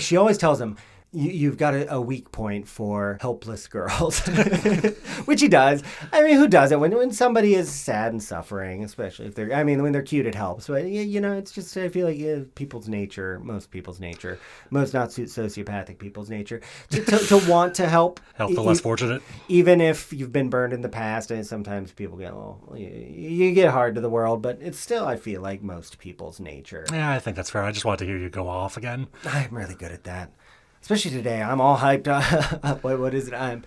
She always tells him, you've got a weak point for helpless girls, which he does. I mean, who doesn't? When somebody is sad and suffering, especially if when they're cute, it helps. But, it's just, I feel like most people's nature, most not sociopathic people's nature, to want to help. Help the less fortunate. Even if you've been burned in the past, and sometimes people get you get hard to the world, but it's still, I feel like, most people's nature. Yeah, I think that's fair. I just want to hear you go off again. I'm really good at that. Especially today, I'm all hyped up. What is it? I'm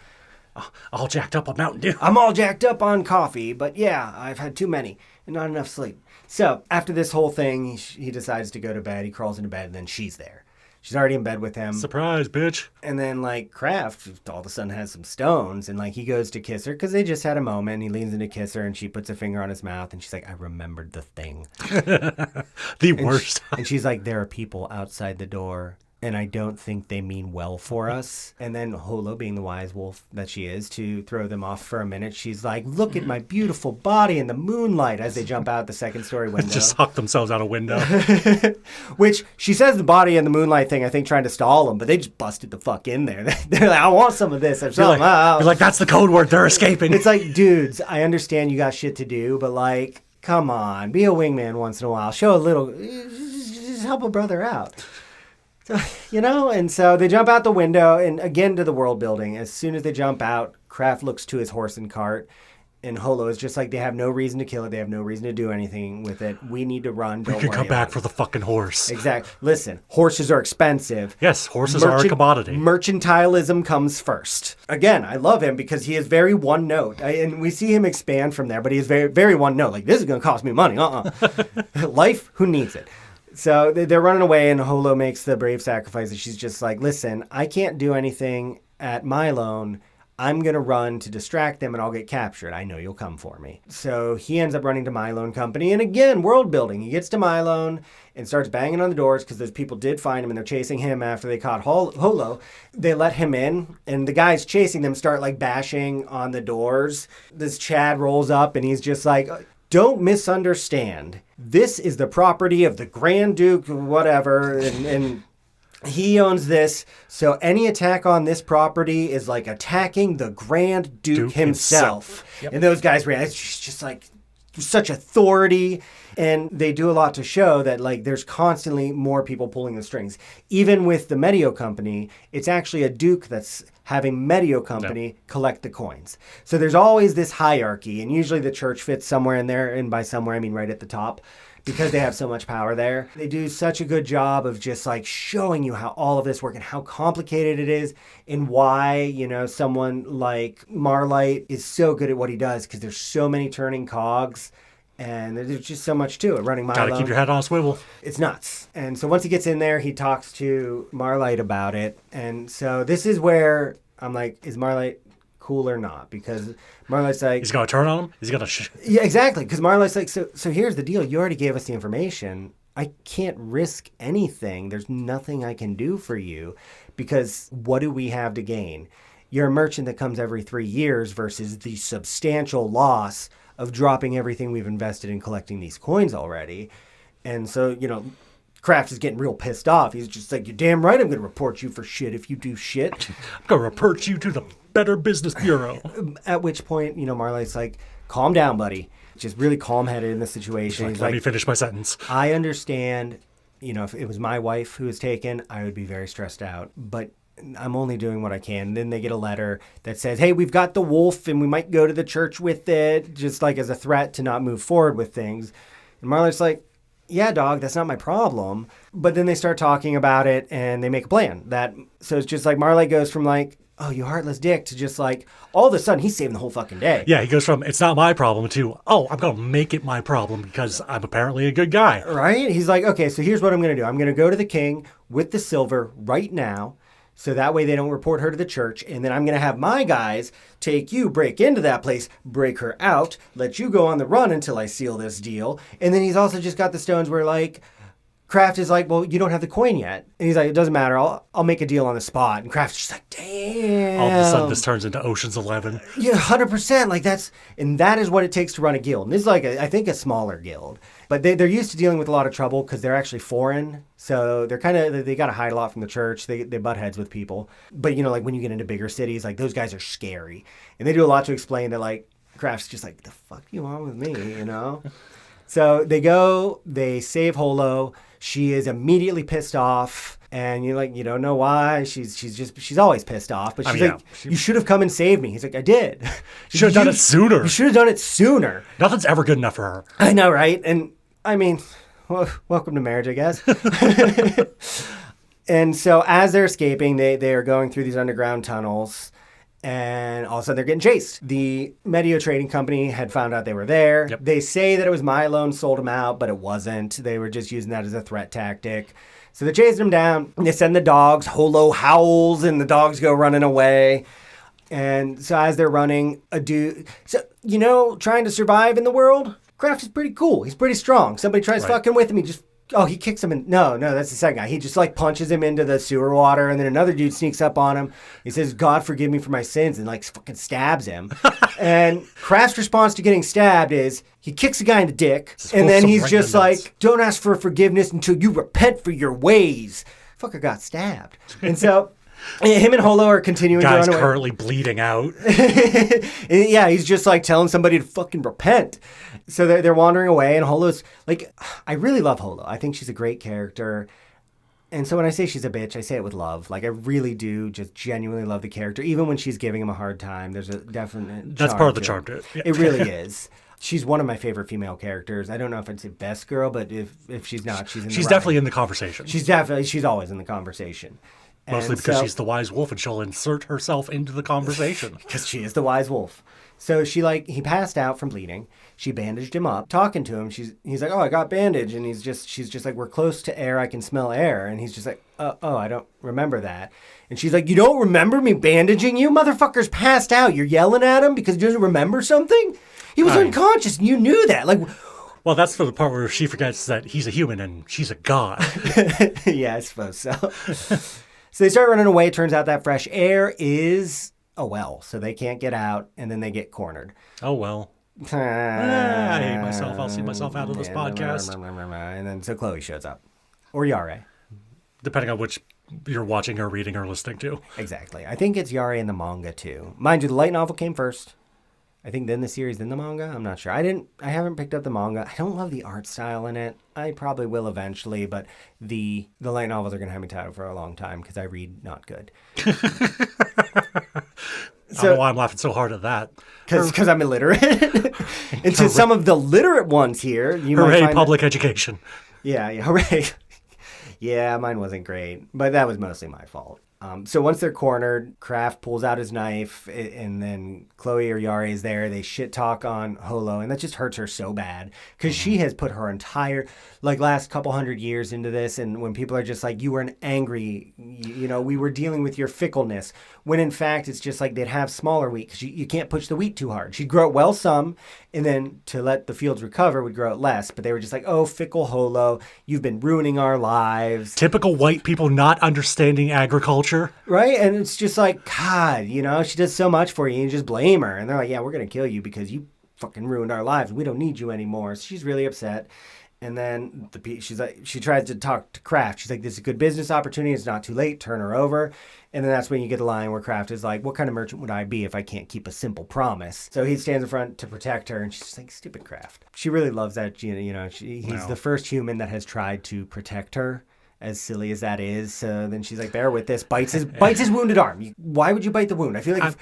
all jacked up on Mountain Dew. I'm all jacked up on coffee, but yeah, I've had too many and not enough sleep. So after this whole thing, he decides to go to bed. He crawls into bed, and then she's there. She's already in bed with him. Surprise, bitch. And then, Kraft all of a sudden has some stones, and, he goes to kiss her because they just had a moment. And he leans in to kiss her, and she puts a finger on his mouth, and she's like, I remembered the thing. The worst. And she's like, there are people outside the door, and I don't think they mean well for us. And then Holo, being the wise wolf that she is, to throw them off for a minute, she's like, look at my beautiful body in the moonlight as they jump out the second-story window. Just huck themselves out a window. Which, she says the body in the moonlight thing, I think, trying to stall them, but they just busted the fuck in there. They're like, I want some of this. Or something. You're like, that's the code word. They're escaping. It's like, dudes, I understand you got shit to do, but, come on. Be a wingman once in a while. Show a little... Just help a brother out. And so they jump out the window, and again to the world building. As soon as they jump out, Kraft looks to his horse and cart, and Holo is just like, they have no reason to kill it. They have no reason to do anything with it. We need to run. We could come back for the fucking horse. Exactly. Listen, horses are expensive. Yes, horses are a commodity. Mercantilism comes first. Again, I love him because he is very one note. And we see him expand from there, but he is very, very one note. Like, this is going to cost me money. Life, who needs it? So they're running away, and Holo makes the brave sacrifice. And she's just like, listen, I can't do anything at my loan. I'm going to run to distract them, and I'll get captured. I know you'll come for me. So he ends up running to Mylone Company. And again, world building. He gets to Mylone and starts banging on the doors because those people did find him, and they're chasing him after they caught Holo. They let him in, and the guys chasing them start bashing on the doors. This Chad rolls up, and he's just like... Don't misunderstand. This is the property of the Grand Duke, whatever, and He owns this, so any attack on this property is like attacking the Grand Duke himself. Yep. And those guys ran. It's just like such authority. And they do a lot to show that like there's constantly more people pulling the strings. Even with the Medio Company, it's actually a duke that's having Medio Company collect the coins. So there's always this hierarchy, and usually the church fits somewhere in there, and by somewhere I mean right at the top, because they have so much power there. They do such a good job of just like showing you how all of this works and how complicated it is, and why, you know, someone like Marlight is so good at what he does, because there's so many turning cogs. And there's just so much to it. Running Milo. Gotta keep your head on a swivel. It's nuts. And so once he gets in there, he talks to Marlight about it. And so this is where I'm like, is Marlight cool or not? Because Marlight's like... He's going to turn on him? He's going to... Yeah, exactly. Because Marlight's like, so here's the deal. You already gave us the information. I can't risk anything. There's nothing I can do for you. Because what do we have to gain? You're a merchant that comes every 3 years versus the substantial loss of dropping everything we've invested in collecting these coins already. And so, you know, Kraft is getting real pissed off. He's just like, you're damn right I'm going to report you for shit if you do shit. I'm going to report you to the Better Business Bureau. At which point, you know, Marlight's like, calm down, buddy. Just really calm-headed in the situation. He's like, let me finish my sentence. I understand, you know, if it was my wife who was taken, I would be very stressed out. But I'm only doing what I can. Then they get a letter that says, hey, we've got the wolf and we might go to the church with it, just like as a threat to not move forward with things. And Marlight's like, yeah, dog, that's not my problem. But then they start talking about it and they make a plan. So it's just like Marlight goes from like, oh, you heartless dick, to just like, all of a sudden he's saving the whole fucking day. Yeah, he goes from, it's not my problem, to, oh, I'm going to make it my problem because I'm apparently a good guy. Right? He's like, okay, so here's what I'm going to do. I'm going to go to the king with the silver right now. So that way they don't report her to the church. And then I'm going to have my guys take you, break into that place, break her out, let you go on the run until I seal this deal. And then he's also just got the stones where like, Kraft is like, well, you don't have the coin yet. And he's like, it doesn't matter. I'll make a deal on the spot. And Kraft's just like, damn. All of a sudden this turns into Ocean's 11. Yeah, 100%. Like that is what it takes to run a guild. And this is like, I think a smaller guild. But they're used to dealing with a lot of trouble because they're actually foreign. So they're they got to hide a lot from the church. They butt heads with people. But, you know, like when you get into bigger cities, like those guys are scary. And they do a lot to explain that, like, Kraft's just like, the fuck you want with me, you know? So they go, they save Holo. She is immediately pissed off. And you're like, you don't know why. She's always pissed off. But she's you should have come and saved me. He's like, I did. You should have done it sooner. You should have done it sooner. Nothing's ever good enough for her. I know, right? And I mean, well, welcome to marriage, I guess. And so as they're escaping, they are going through these underground tunnels. And all of a sudden they're getting chased. The Medio Trading Company had found out they were there. Yep. They say that it was Milo and sold them out, but it wasn't. They were just using that as a threat tactic. So they're chasing them down. They send the dogs. Holo howls and the dogs go running away. And so as they're running, a dude... So, you know, trying to survive in the world, Kraft is pretty cool. He's pretty strong. Somebody tries fucking with him, he just... Oh, he kicks him in... No, that's the second guy. He just, like, punches him into the sewer water, and then another dude sneaks up on him. He says, God, forgive me for my sins, and, like, fucking stabs him. And Kraft's response to getting stabbed is he kicks a guy in the dick, and then he's just like, don't ask for forgiveness until you repent for your ways. Fucker got stabbed. And so... Him and Holo are continuing Guy's to run away. currently bleeding out. Yeah, he's just like telling somebody to fucking repent. So they're wandering away, and Holo's like, I really love Holo. I think she's a great character. And so when I say she's a bitch, I say it with love. Like, I really do just genuinely love the character. Even when she's giving him a hard time, there's a definite That's part of the charm to it. Yeah. It really is. She's one of my favorite female characters. I don't know if it's the best girl, but if she's not, she's in the She's right. definitely in the conversation. She's always in the conversation. Mostly because she's the wise wolf and she'll insert herself into the conversation. Because she is the wise wolf. So he passed out from bleeding. She bandaged him up. Talking to him, he's like, oh, I got bandage. And she's just like, we're close to air. I can smell air. And he's just like, oh, I don't remember that. And she's like, you don't remember me bandaging you? Motherfucker's passed out. You're yelling at him because he doesn't remember something? He was unconscious and you knew that. Like, well, that's for the part where she forgets that he's a human and she's a god. Yeah, I suppose so. So they start running away. Turns out that fresh air is a well, so they can't get out, and then they get cornered. Oh, well. I hate myself. I'll see myself out of this podcast. And then so Chloe shows up. Or Yare. Depending on which you're watching or reading or listening to. Exactly. I think it's Yare in the manga too. Mind you, the light novel came first. I think then the series, then the manga. I'm not sure. I haven't picked up the manga. I don't love the art style in it. I probably will eventually, but the light novels are going to have me tied for a long time because I read not good. I don't know why I'm laughing so hard at that. Because I'm illiterate. And to some of the literate ones here, you might Hooray, find public education. Yeah, hooray. Yeah, mine wasn't great, but that was mostly my fault. So once they're cornered, Kraft pulls out his knife, and then Chloe or Yare is there. They shit talk on Holo, and that just hurts her so bad because she has put her entire last couple hundred years into this. And when people are just like, "You were an angry, we were dealing with your fickleness," when in fact it's just like they'd have smaller wheat because you can't push the wheat too hard. She'd grow it well some, and then to let the fields recover would grow it less. But they were just like, "Oh, fickle Holo, you've been ruining our lives." Typical white people not understanding agriculture. Right? And it's just like, God, she does so much for you. You just blame her. And they're like, yeah, we're going to kill you because you fucking ruined our lives. We don't need you anymore. So she's really upset. And then she tries to talk to Kraft. She's like, this is a good business opportunity. It's not too late. Turn her over. And then that's when you get the line where Kraft is like, what kind of merchant would I be if I can't keep a simple promise? So he stands in front to protect her. And she's just like, stupid Kraft. She really loves that. He's the first human that has tried to protect her. As silly as that is. So then she's like, bear with this. Bites his wounded arm. Why would you bite the wound? I feel like...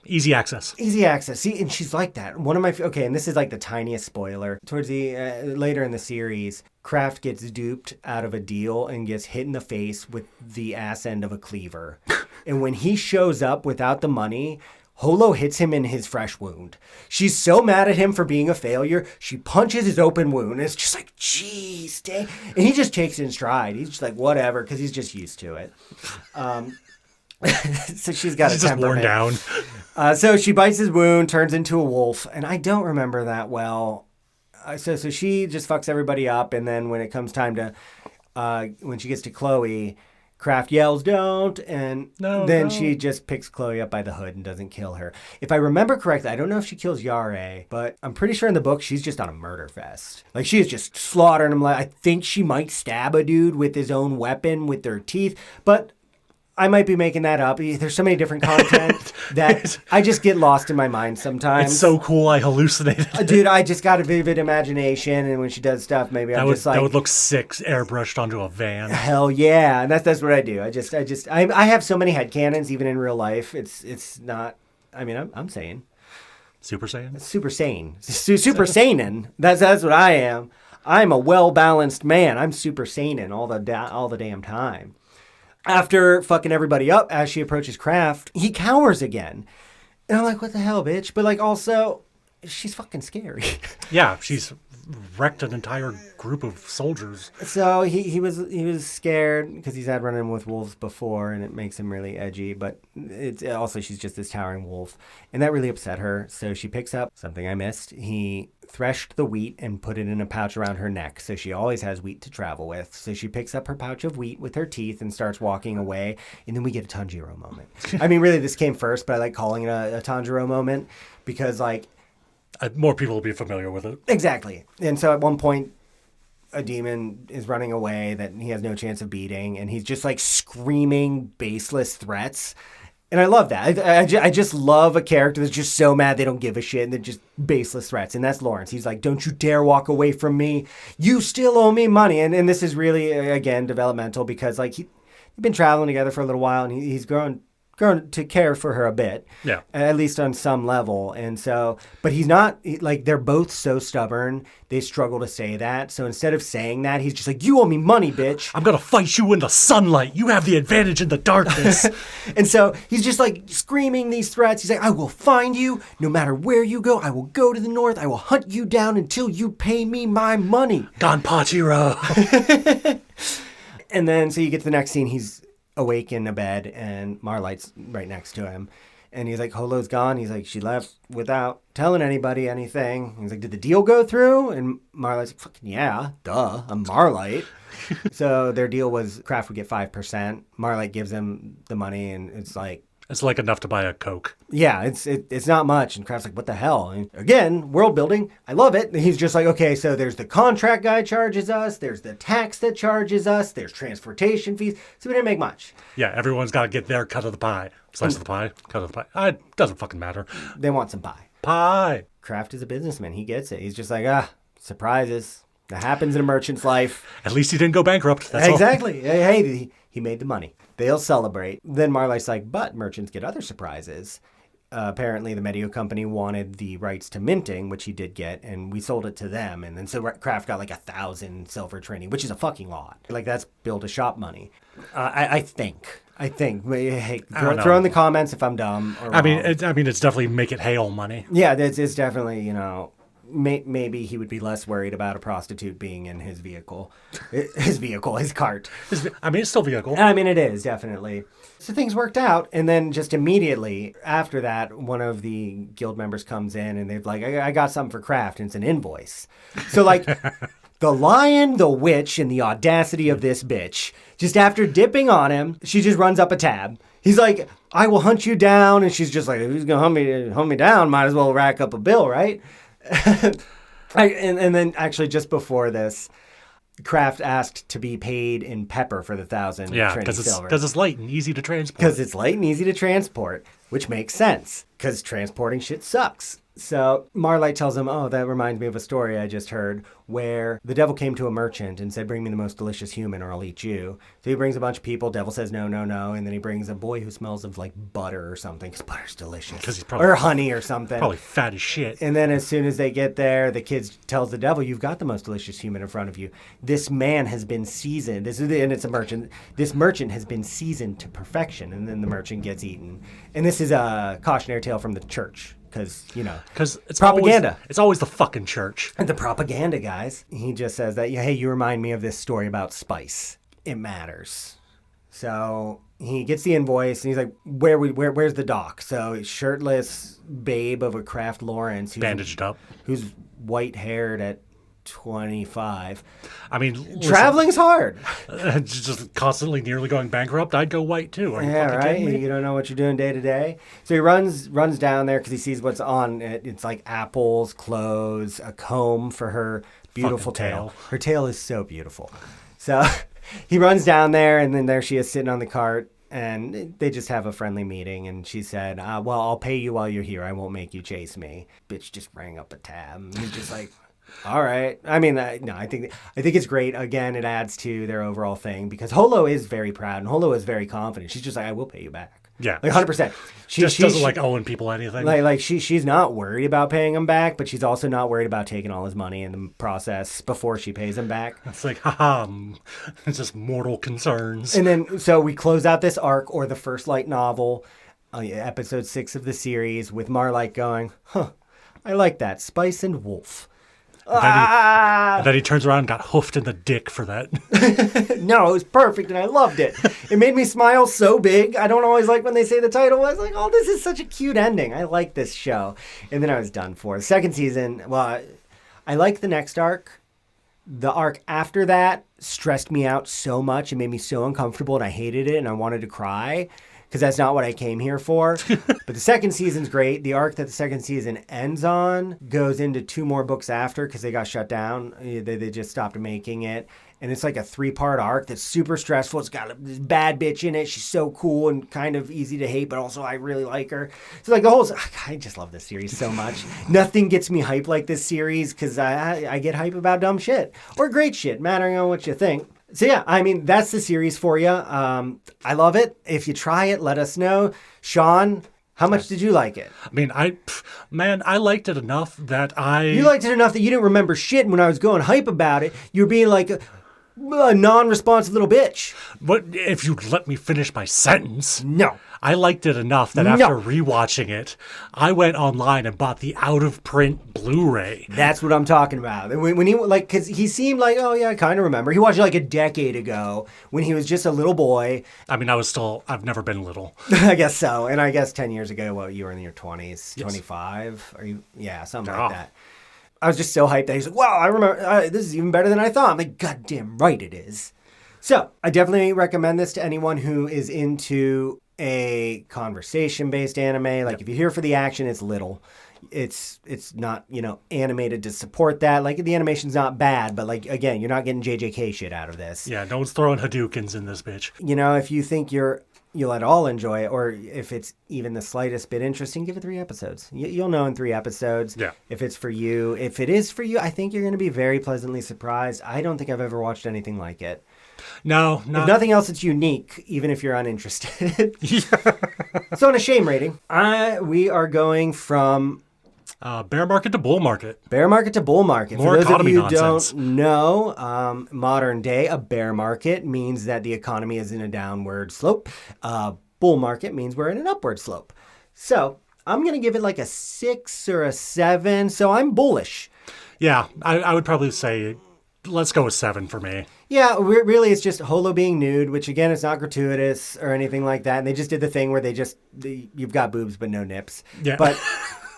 Easy access. Easy access. See, and she's like that. Okay, and this is like the tiniest spoiler. Towards the... later in the series, Kraft gets duped out of a deal and gets hit in the face with the ass end of a cleaver. And when he shows up without the money... Holo hits him in his fresh wound. She's so mad at him for being a failure. She punches his open wound. And it's just like, geez, dang. And he just takes it in stride. He's just like, whatever, because he's just used to it. So she's got a temperament. Just worn down. So she bites his wound, turns into a wolf. And I don't remember that well. So she just fucks everybody up. And then when it comes time to, when she gets to Chloe... Kraft yells, don't, and then she just picks Chloe up by the hood and doesn't kill her. If I remember correctly, I don't know if she kills Yare, but I'm pretty sure in the book she's just on a murder fest. Like, she is just slaughtering him. I think she might stab a dude with his own weapon with their teeth, but I might be making that up. There's so many different content that I just get lost in my mind sometimes. It's so cool. I hallucinated. Dude, I just got a vivid imagination, and when she does stuff, maybe I'm just like... That would look sick, airbrushed onto a van. Hell yeah. And that's what I do. I have so many headcanons, even in real life. It's not... I mean, I'm saying. Super Saiyan? Super sane. Super Saiyan. That's what I am. I'm a well-balanced man. I'm Super Saiyan all the damn time. After fucking everybody up as she approaches Kraft, he cowers again. And I'm like, what the hell, bitch? But also, she's fucking scary. Yeah, she's wrecked an entire group of soldiers. So he was scared because he's had run-in with wolves before, and it makes him really edgy. But it's also, she's just this towering wolf, and that really upset her. So she picks up something I missed. He threshed the wheat and put it in a pouch around her neck, so she always has wheat to travel with. So she picks up her pouch of wheat with her teeth and starts walking away, and then we get a Tanjiro moment. I mean, really, this came first, but I like calling it a Tanjiro moment because, more people will be familiar with it. Exactly. And so at one point, a demon is running away that he has no chance of beating, and he's just screaming baseless threats. And I love that. I just love a character that's just so mad they don't give a shit, and they're just baseless threats. And that's Lawrence. He's like, don't you dare walk away from me. You still owe me money. And this is really, again, developmental because they've been traveling together for a little while, and he's grown to care for her a bit, yeah, at least on some level. And so, but he's not they're both so stubborn. They struggle to say that. So instead of saying that, he's just like, you owe me money, bitch. I'm going to fight you in the sunlight. You have the advantage in the darkness. And so he's just screaming these threats. He's like, I will find you no matter where you go. I will go to the north. I will hunt you down until you pay me my money. Ganpachiro. And then, so you get to the next scene. He's awake in a bed, and Marlight's right next to him. And he's like, Holo's gone. He's like, she left without telling anybody anything. He's like, did the deal go through? And Marlight's like, fucking yeah, duh, I'm Marlight. So their deal was Kraft would get 5%. Marlight gives him the money, and it's like, It's like enough to buy a Coke. Yeah, it's not much. And Kraft's like, what the hell? And again, world building. I love it. And he's just like, okay, so there's the contract guy charges us. There's the tax that charges us. There's transportation fees. So we didn't make much. Yeah, everyone's got to get their cut of the pie. Slice of the pie, cut of the pie. It doesn't fucking matter. They want some pie. Pie. Kraft is a businessman. He gets it. He's just like, surprises. That happens in a merchant's life. At least he didn't go bankrupt. That's exactly. Hey, he made the money. They'll celebrate. Then Marley's like, but merchants get other surprises. Apparently, the Medio Company wanted the rights to minting, which he did get, and we sold it to them. And then so Kraft got like 1,000 silver trini, which is a fucking lot. Like, that's build-a-shop money. I think. Hey, throw in the comments if I'm dumb or wrong. It's definitely make it hail money. Yeah, it's definitely, maybe he would be less worried about a prostitute being in his vehicle. His cart. It's still vehicle. It is, definitely. So things worked out, and then just immediately after that, one of the guild members comes in, and they're like, I got something for Kraft, and it's an invoice. So, like, the lion, the witch, and the audacity of this bitch, just after dipping on him, she just runs up a tab. He's like, I will hunt you down, and she's just like, if he's going to hunt me down, might as well rack up a bill, right? And then actually just before this, Kraft asked to be paid in pepper for the 1,000 trini silver. Because it's light and easy to transport. Because it's light and easy to transport, which makes sense. Because transporting shit sucks. So Marlight tells him, oh, that reminds me of a story I just heard where the devil came to a merchant and said, bring me the most delicious human or I'll eat you. So he brings a bunch of people. Devil says, no, no, no. And then he brings a boy who smells of like butter or something because butter's delicious. Or honey or something. Probably fat as shit. And then as soon as they get there, the kid tells the devil, you've got the most delicious human in front of you. This man has been seasoned. And it's a merchant. This merchant has been seasoned to perfection. And then the merchant gets eaten. And this is a cautionary tale from the church. Because it's propaganda. It's always the fucking church. And the propaganda, guys. He just says that, hey, you remind me of this story about spice. It matters. So he gets the invoice, and he's like, where's the doc? So shirtless babe of a Kraft Lawrence. Bandaged up. Who's white-haired at 25. Traveling's hard. Just constantly nearly going bankrupt. I'd go white too. Are you fucking kidding me? You don't know what you're doing day to day. So he runs down there because he sees what's on it. It's like apples, clothes, a comb for her beautiful tail. Her tail is so beautiful. So he runs down there, and then there she is sitting on the cart. And they just have a friendly meeting, and she said, well, I'll pay you while you're here. I won't make you chase me. Bitch just rang up a tab. And he's just like, all right. I think it's great. Again, it adds to their overall thing because Holo is very proud and Holo is very confident. She's just like, I will pay you back. Yeah. Like 100%. She doesn't like owing people anything. She's not worried about paying him back, but she's also not worried about taking all his money in the process before she pays him back. It's like, it's just mortal concerns. And then, so we close out this arc or the first light novel, episode 6 of the series with Marlight going, I like that. Spice and Wolf. And then he turns around and got hoofed in the dick for that. No, it was perfect, and I loved it. It made me smile so big. I don't always like when they say the title. I was like, oh, this is such a cute ending. I like this show. And then I was done for. The second season, well, I like the next arc. The arc after that stressed me out so much. It made me so uncomfortable, and I hated it, and I wanted to cry. Because that's not what I came here for. But the second season's great. The arc that the second season ends on goes into 2 more books after because they got shut down. They just stopped making it. And it's like a 3-part arc that's super stressful. It's got this bad bitch in it. She's so cool and kind of easy to hate, but also I really like her. So like I just love this series so much. Nothing gets me hype like this series because I get hype about dumb shit. Or great shit, mattering on what you think. So yeah, that's the series for you. I love it. If you try it, let us know. Sean, how much did you like it? I liked it enough that You liked it enough that you didn't remember shit when I was going hype about it. You were being like a non-responsive little bitch. But if you'd let me finish my sentence. No. I liked it enough that after rewatching it, I went online and bought the out-of-print Blu-ray. That's what I'm talking about. When he, because he seemed like, oh yeah, I kind of remember. He watched it like a decade ago when he was just a little boy. I've never been little. I guess so. And I guess 10 years ago, you were in your 20s, 25? Something like that. I was just so hyped that he's like, wow, I remember, this is even better than I thought. I'm like, goddamn right it is. So I definitely recommend this to anyone who is into a conversation-based anime. Like if you're here for the action, it's little. It's not, animated to support that. Like the animation's not bad, but like again, you're not getting JJK shit out of this. Yeah, no one's throwing Hadoukens in this bitch. If you think you'll at all enjoy it, or if it's even the slightest bit interesting, give it 3 episodes. You'll know in 3 episodes if it's for you. If it is for you, I think you're going to be very pleasantly surprised. I don't think I've ever watched anything like it. No, If nothing else, it's unique, even if you're uninterested. So on a shame rating, we are going from bear market to bull market. bear market to bull market. More For those of economy you who nonsense. don't know, modern day, a bear market means that the economy is in a downward slope. Bull market means we're in an upward slope. So I'm going to give it like a 6 or a 7. So I'm bullish. Yeah, I would probably say let's go with 7 for me. Yeah, really, it's just Holo being nude, which again, it's not gratuitous or anything like that. And they just did the thing where you've got boobs but no nips. Yeah. But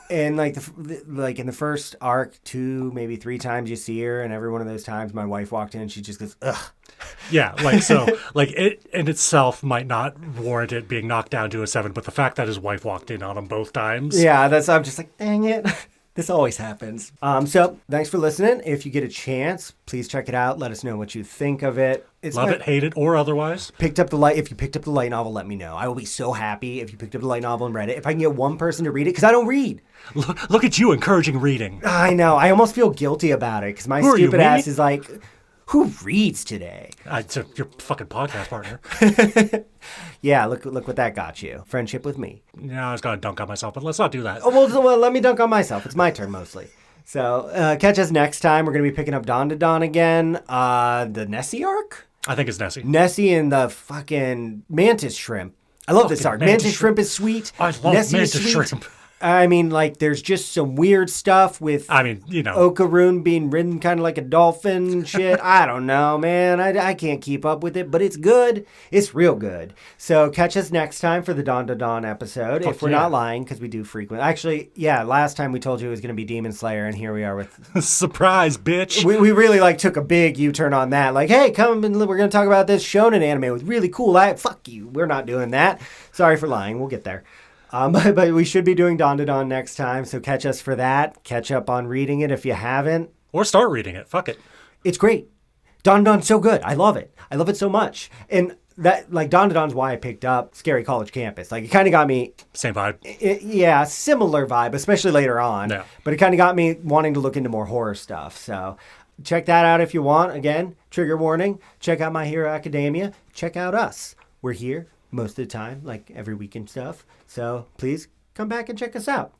and like like in the first arc, 2, maybe 3 times you see her, and every one of those times my wife walked in and she just goes, ugh. Yeah, like it in itself might not warrant it being knocked down to a 7, but the fact that his wife walked in on him both times. Yeah, I'm just like, dang it. This always happens. So thanks for listening. If you get a chance, please check it out. Let us know what you think of it. Love it, hate it, or otherwise. If you picked up the light novel, let me know. I will be so happy if you picked up the light novel and read it. If I can get one person to read it, because I don't read. Look at you encouraging reading. I know. I almost feel guilty about it because my Who are you, stupid me? ass is like, who reads today? It's your fucking podcast partner. Yeah, look what that got you. Friendship with me. Yeah, I was going to dunk on myself, but let's not do that. Oh, well, let me dunk on myself. It's my turn mostly. So catch us next time. We're going to be picking up Dawn to Dawn again. The Nessie arc? I think it's Nessie. Nessie and the fucking mantis shrimp. I love this arc. Mantis shrimp is sweet. I love Nessie is mantis sweet. shrimp. I mean, like, there's just some weird stuff with Okaroon being ridden kind of like a dolphin shit. I don't know, man. I can't keep up with it, but it's good. It's real good. So catch us next time for the Dawn to Dawn episode. If we're not lying, because we do frequent. Actually, yeah, last time we told you it was going to be Demon Slayer, and here we are with... Surprise, bitch. We really, took a big U-turn on that. Like, hey, come and we're going to talk about this shonen anime with really cool... Fuck you. We're not doing that. Sorry for lying. We'll get there. But we should be doing Dawn to Dawn next time, so catch us for that. Catch up on reading it if you haven't. Or start reading it. Fuck it. It's great. Dawn to Dawn's so good. I love it. I love it so much. And that, Dawn to Dawn's why I picked up Scary College Campus. It kind of got me... Same vibe. Yeah, similar vibe, especially later on. Yeah. But it kind of got me wanting to look into more horror stuff. So check that out if you want. Again, trigger warning. Check out My Hero Academia. Check out us. We're here most of the time, every week and stuff. So please come back and check us out.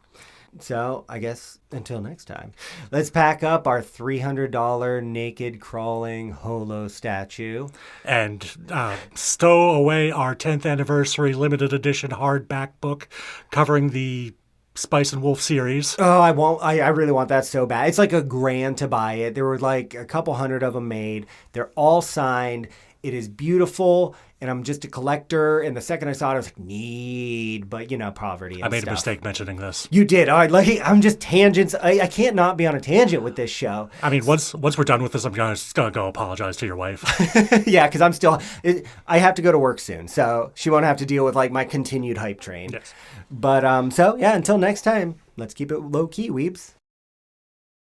So I guess until next time, let's pack up our $300 naked crawling Holo statue. And stow away our 10th anniversary limited edition hardback book covering the Spice and Wolf series. Oh, I won't. I really want that so bad. It's like $1,000 to buy it. There were a couple hundred of them made. They're all signed. It is beautiful, and I'm just a collector. And the second I saw it, I was like, need, but poverty and I made stuff. a mistake mentioning this. You did. I'm just tangents. I can't not be on a tangent with this show. I mean, once we're done with this, I'm just gonna go apologize to your wife. Yeah, because I have to go to work soon, so she won't have to deal with my continued hype train. Yes. But until next time, let's keep it low key, weebs.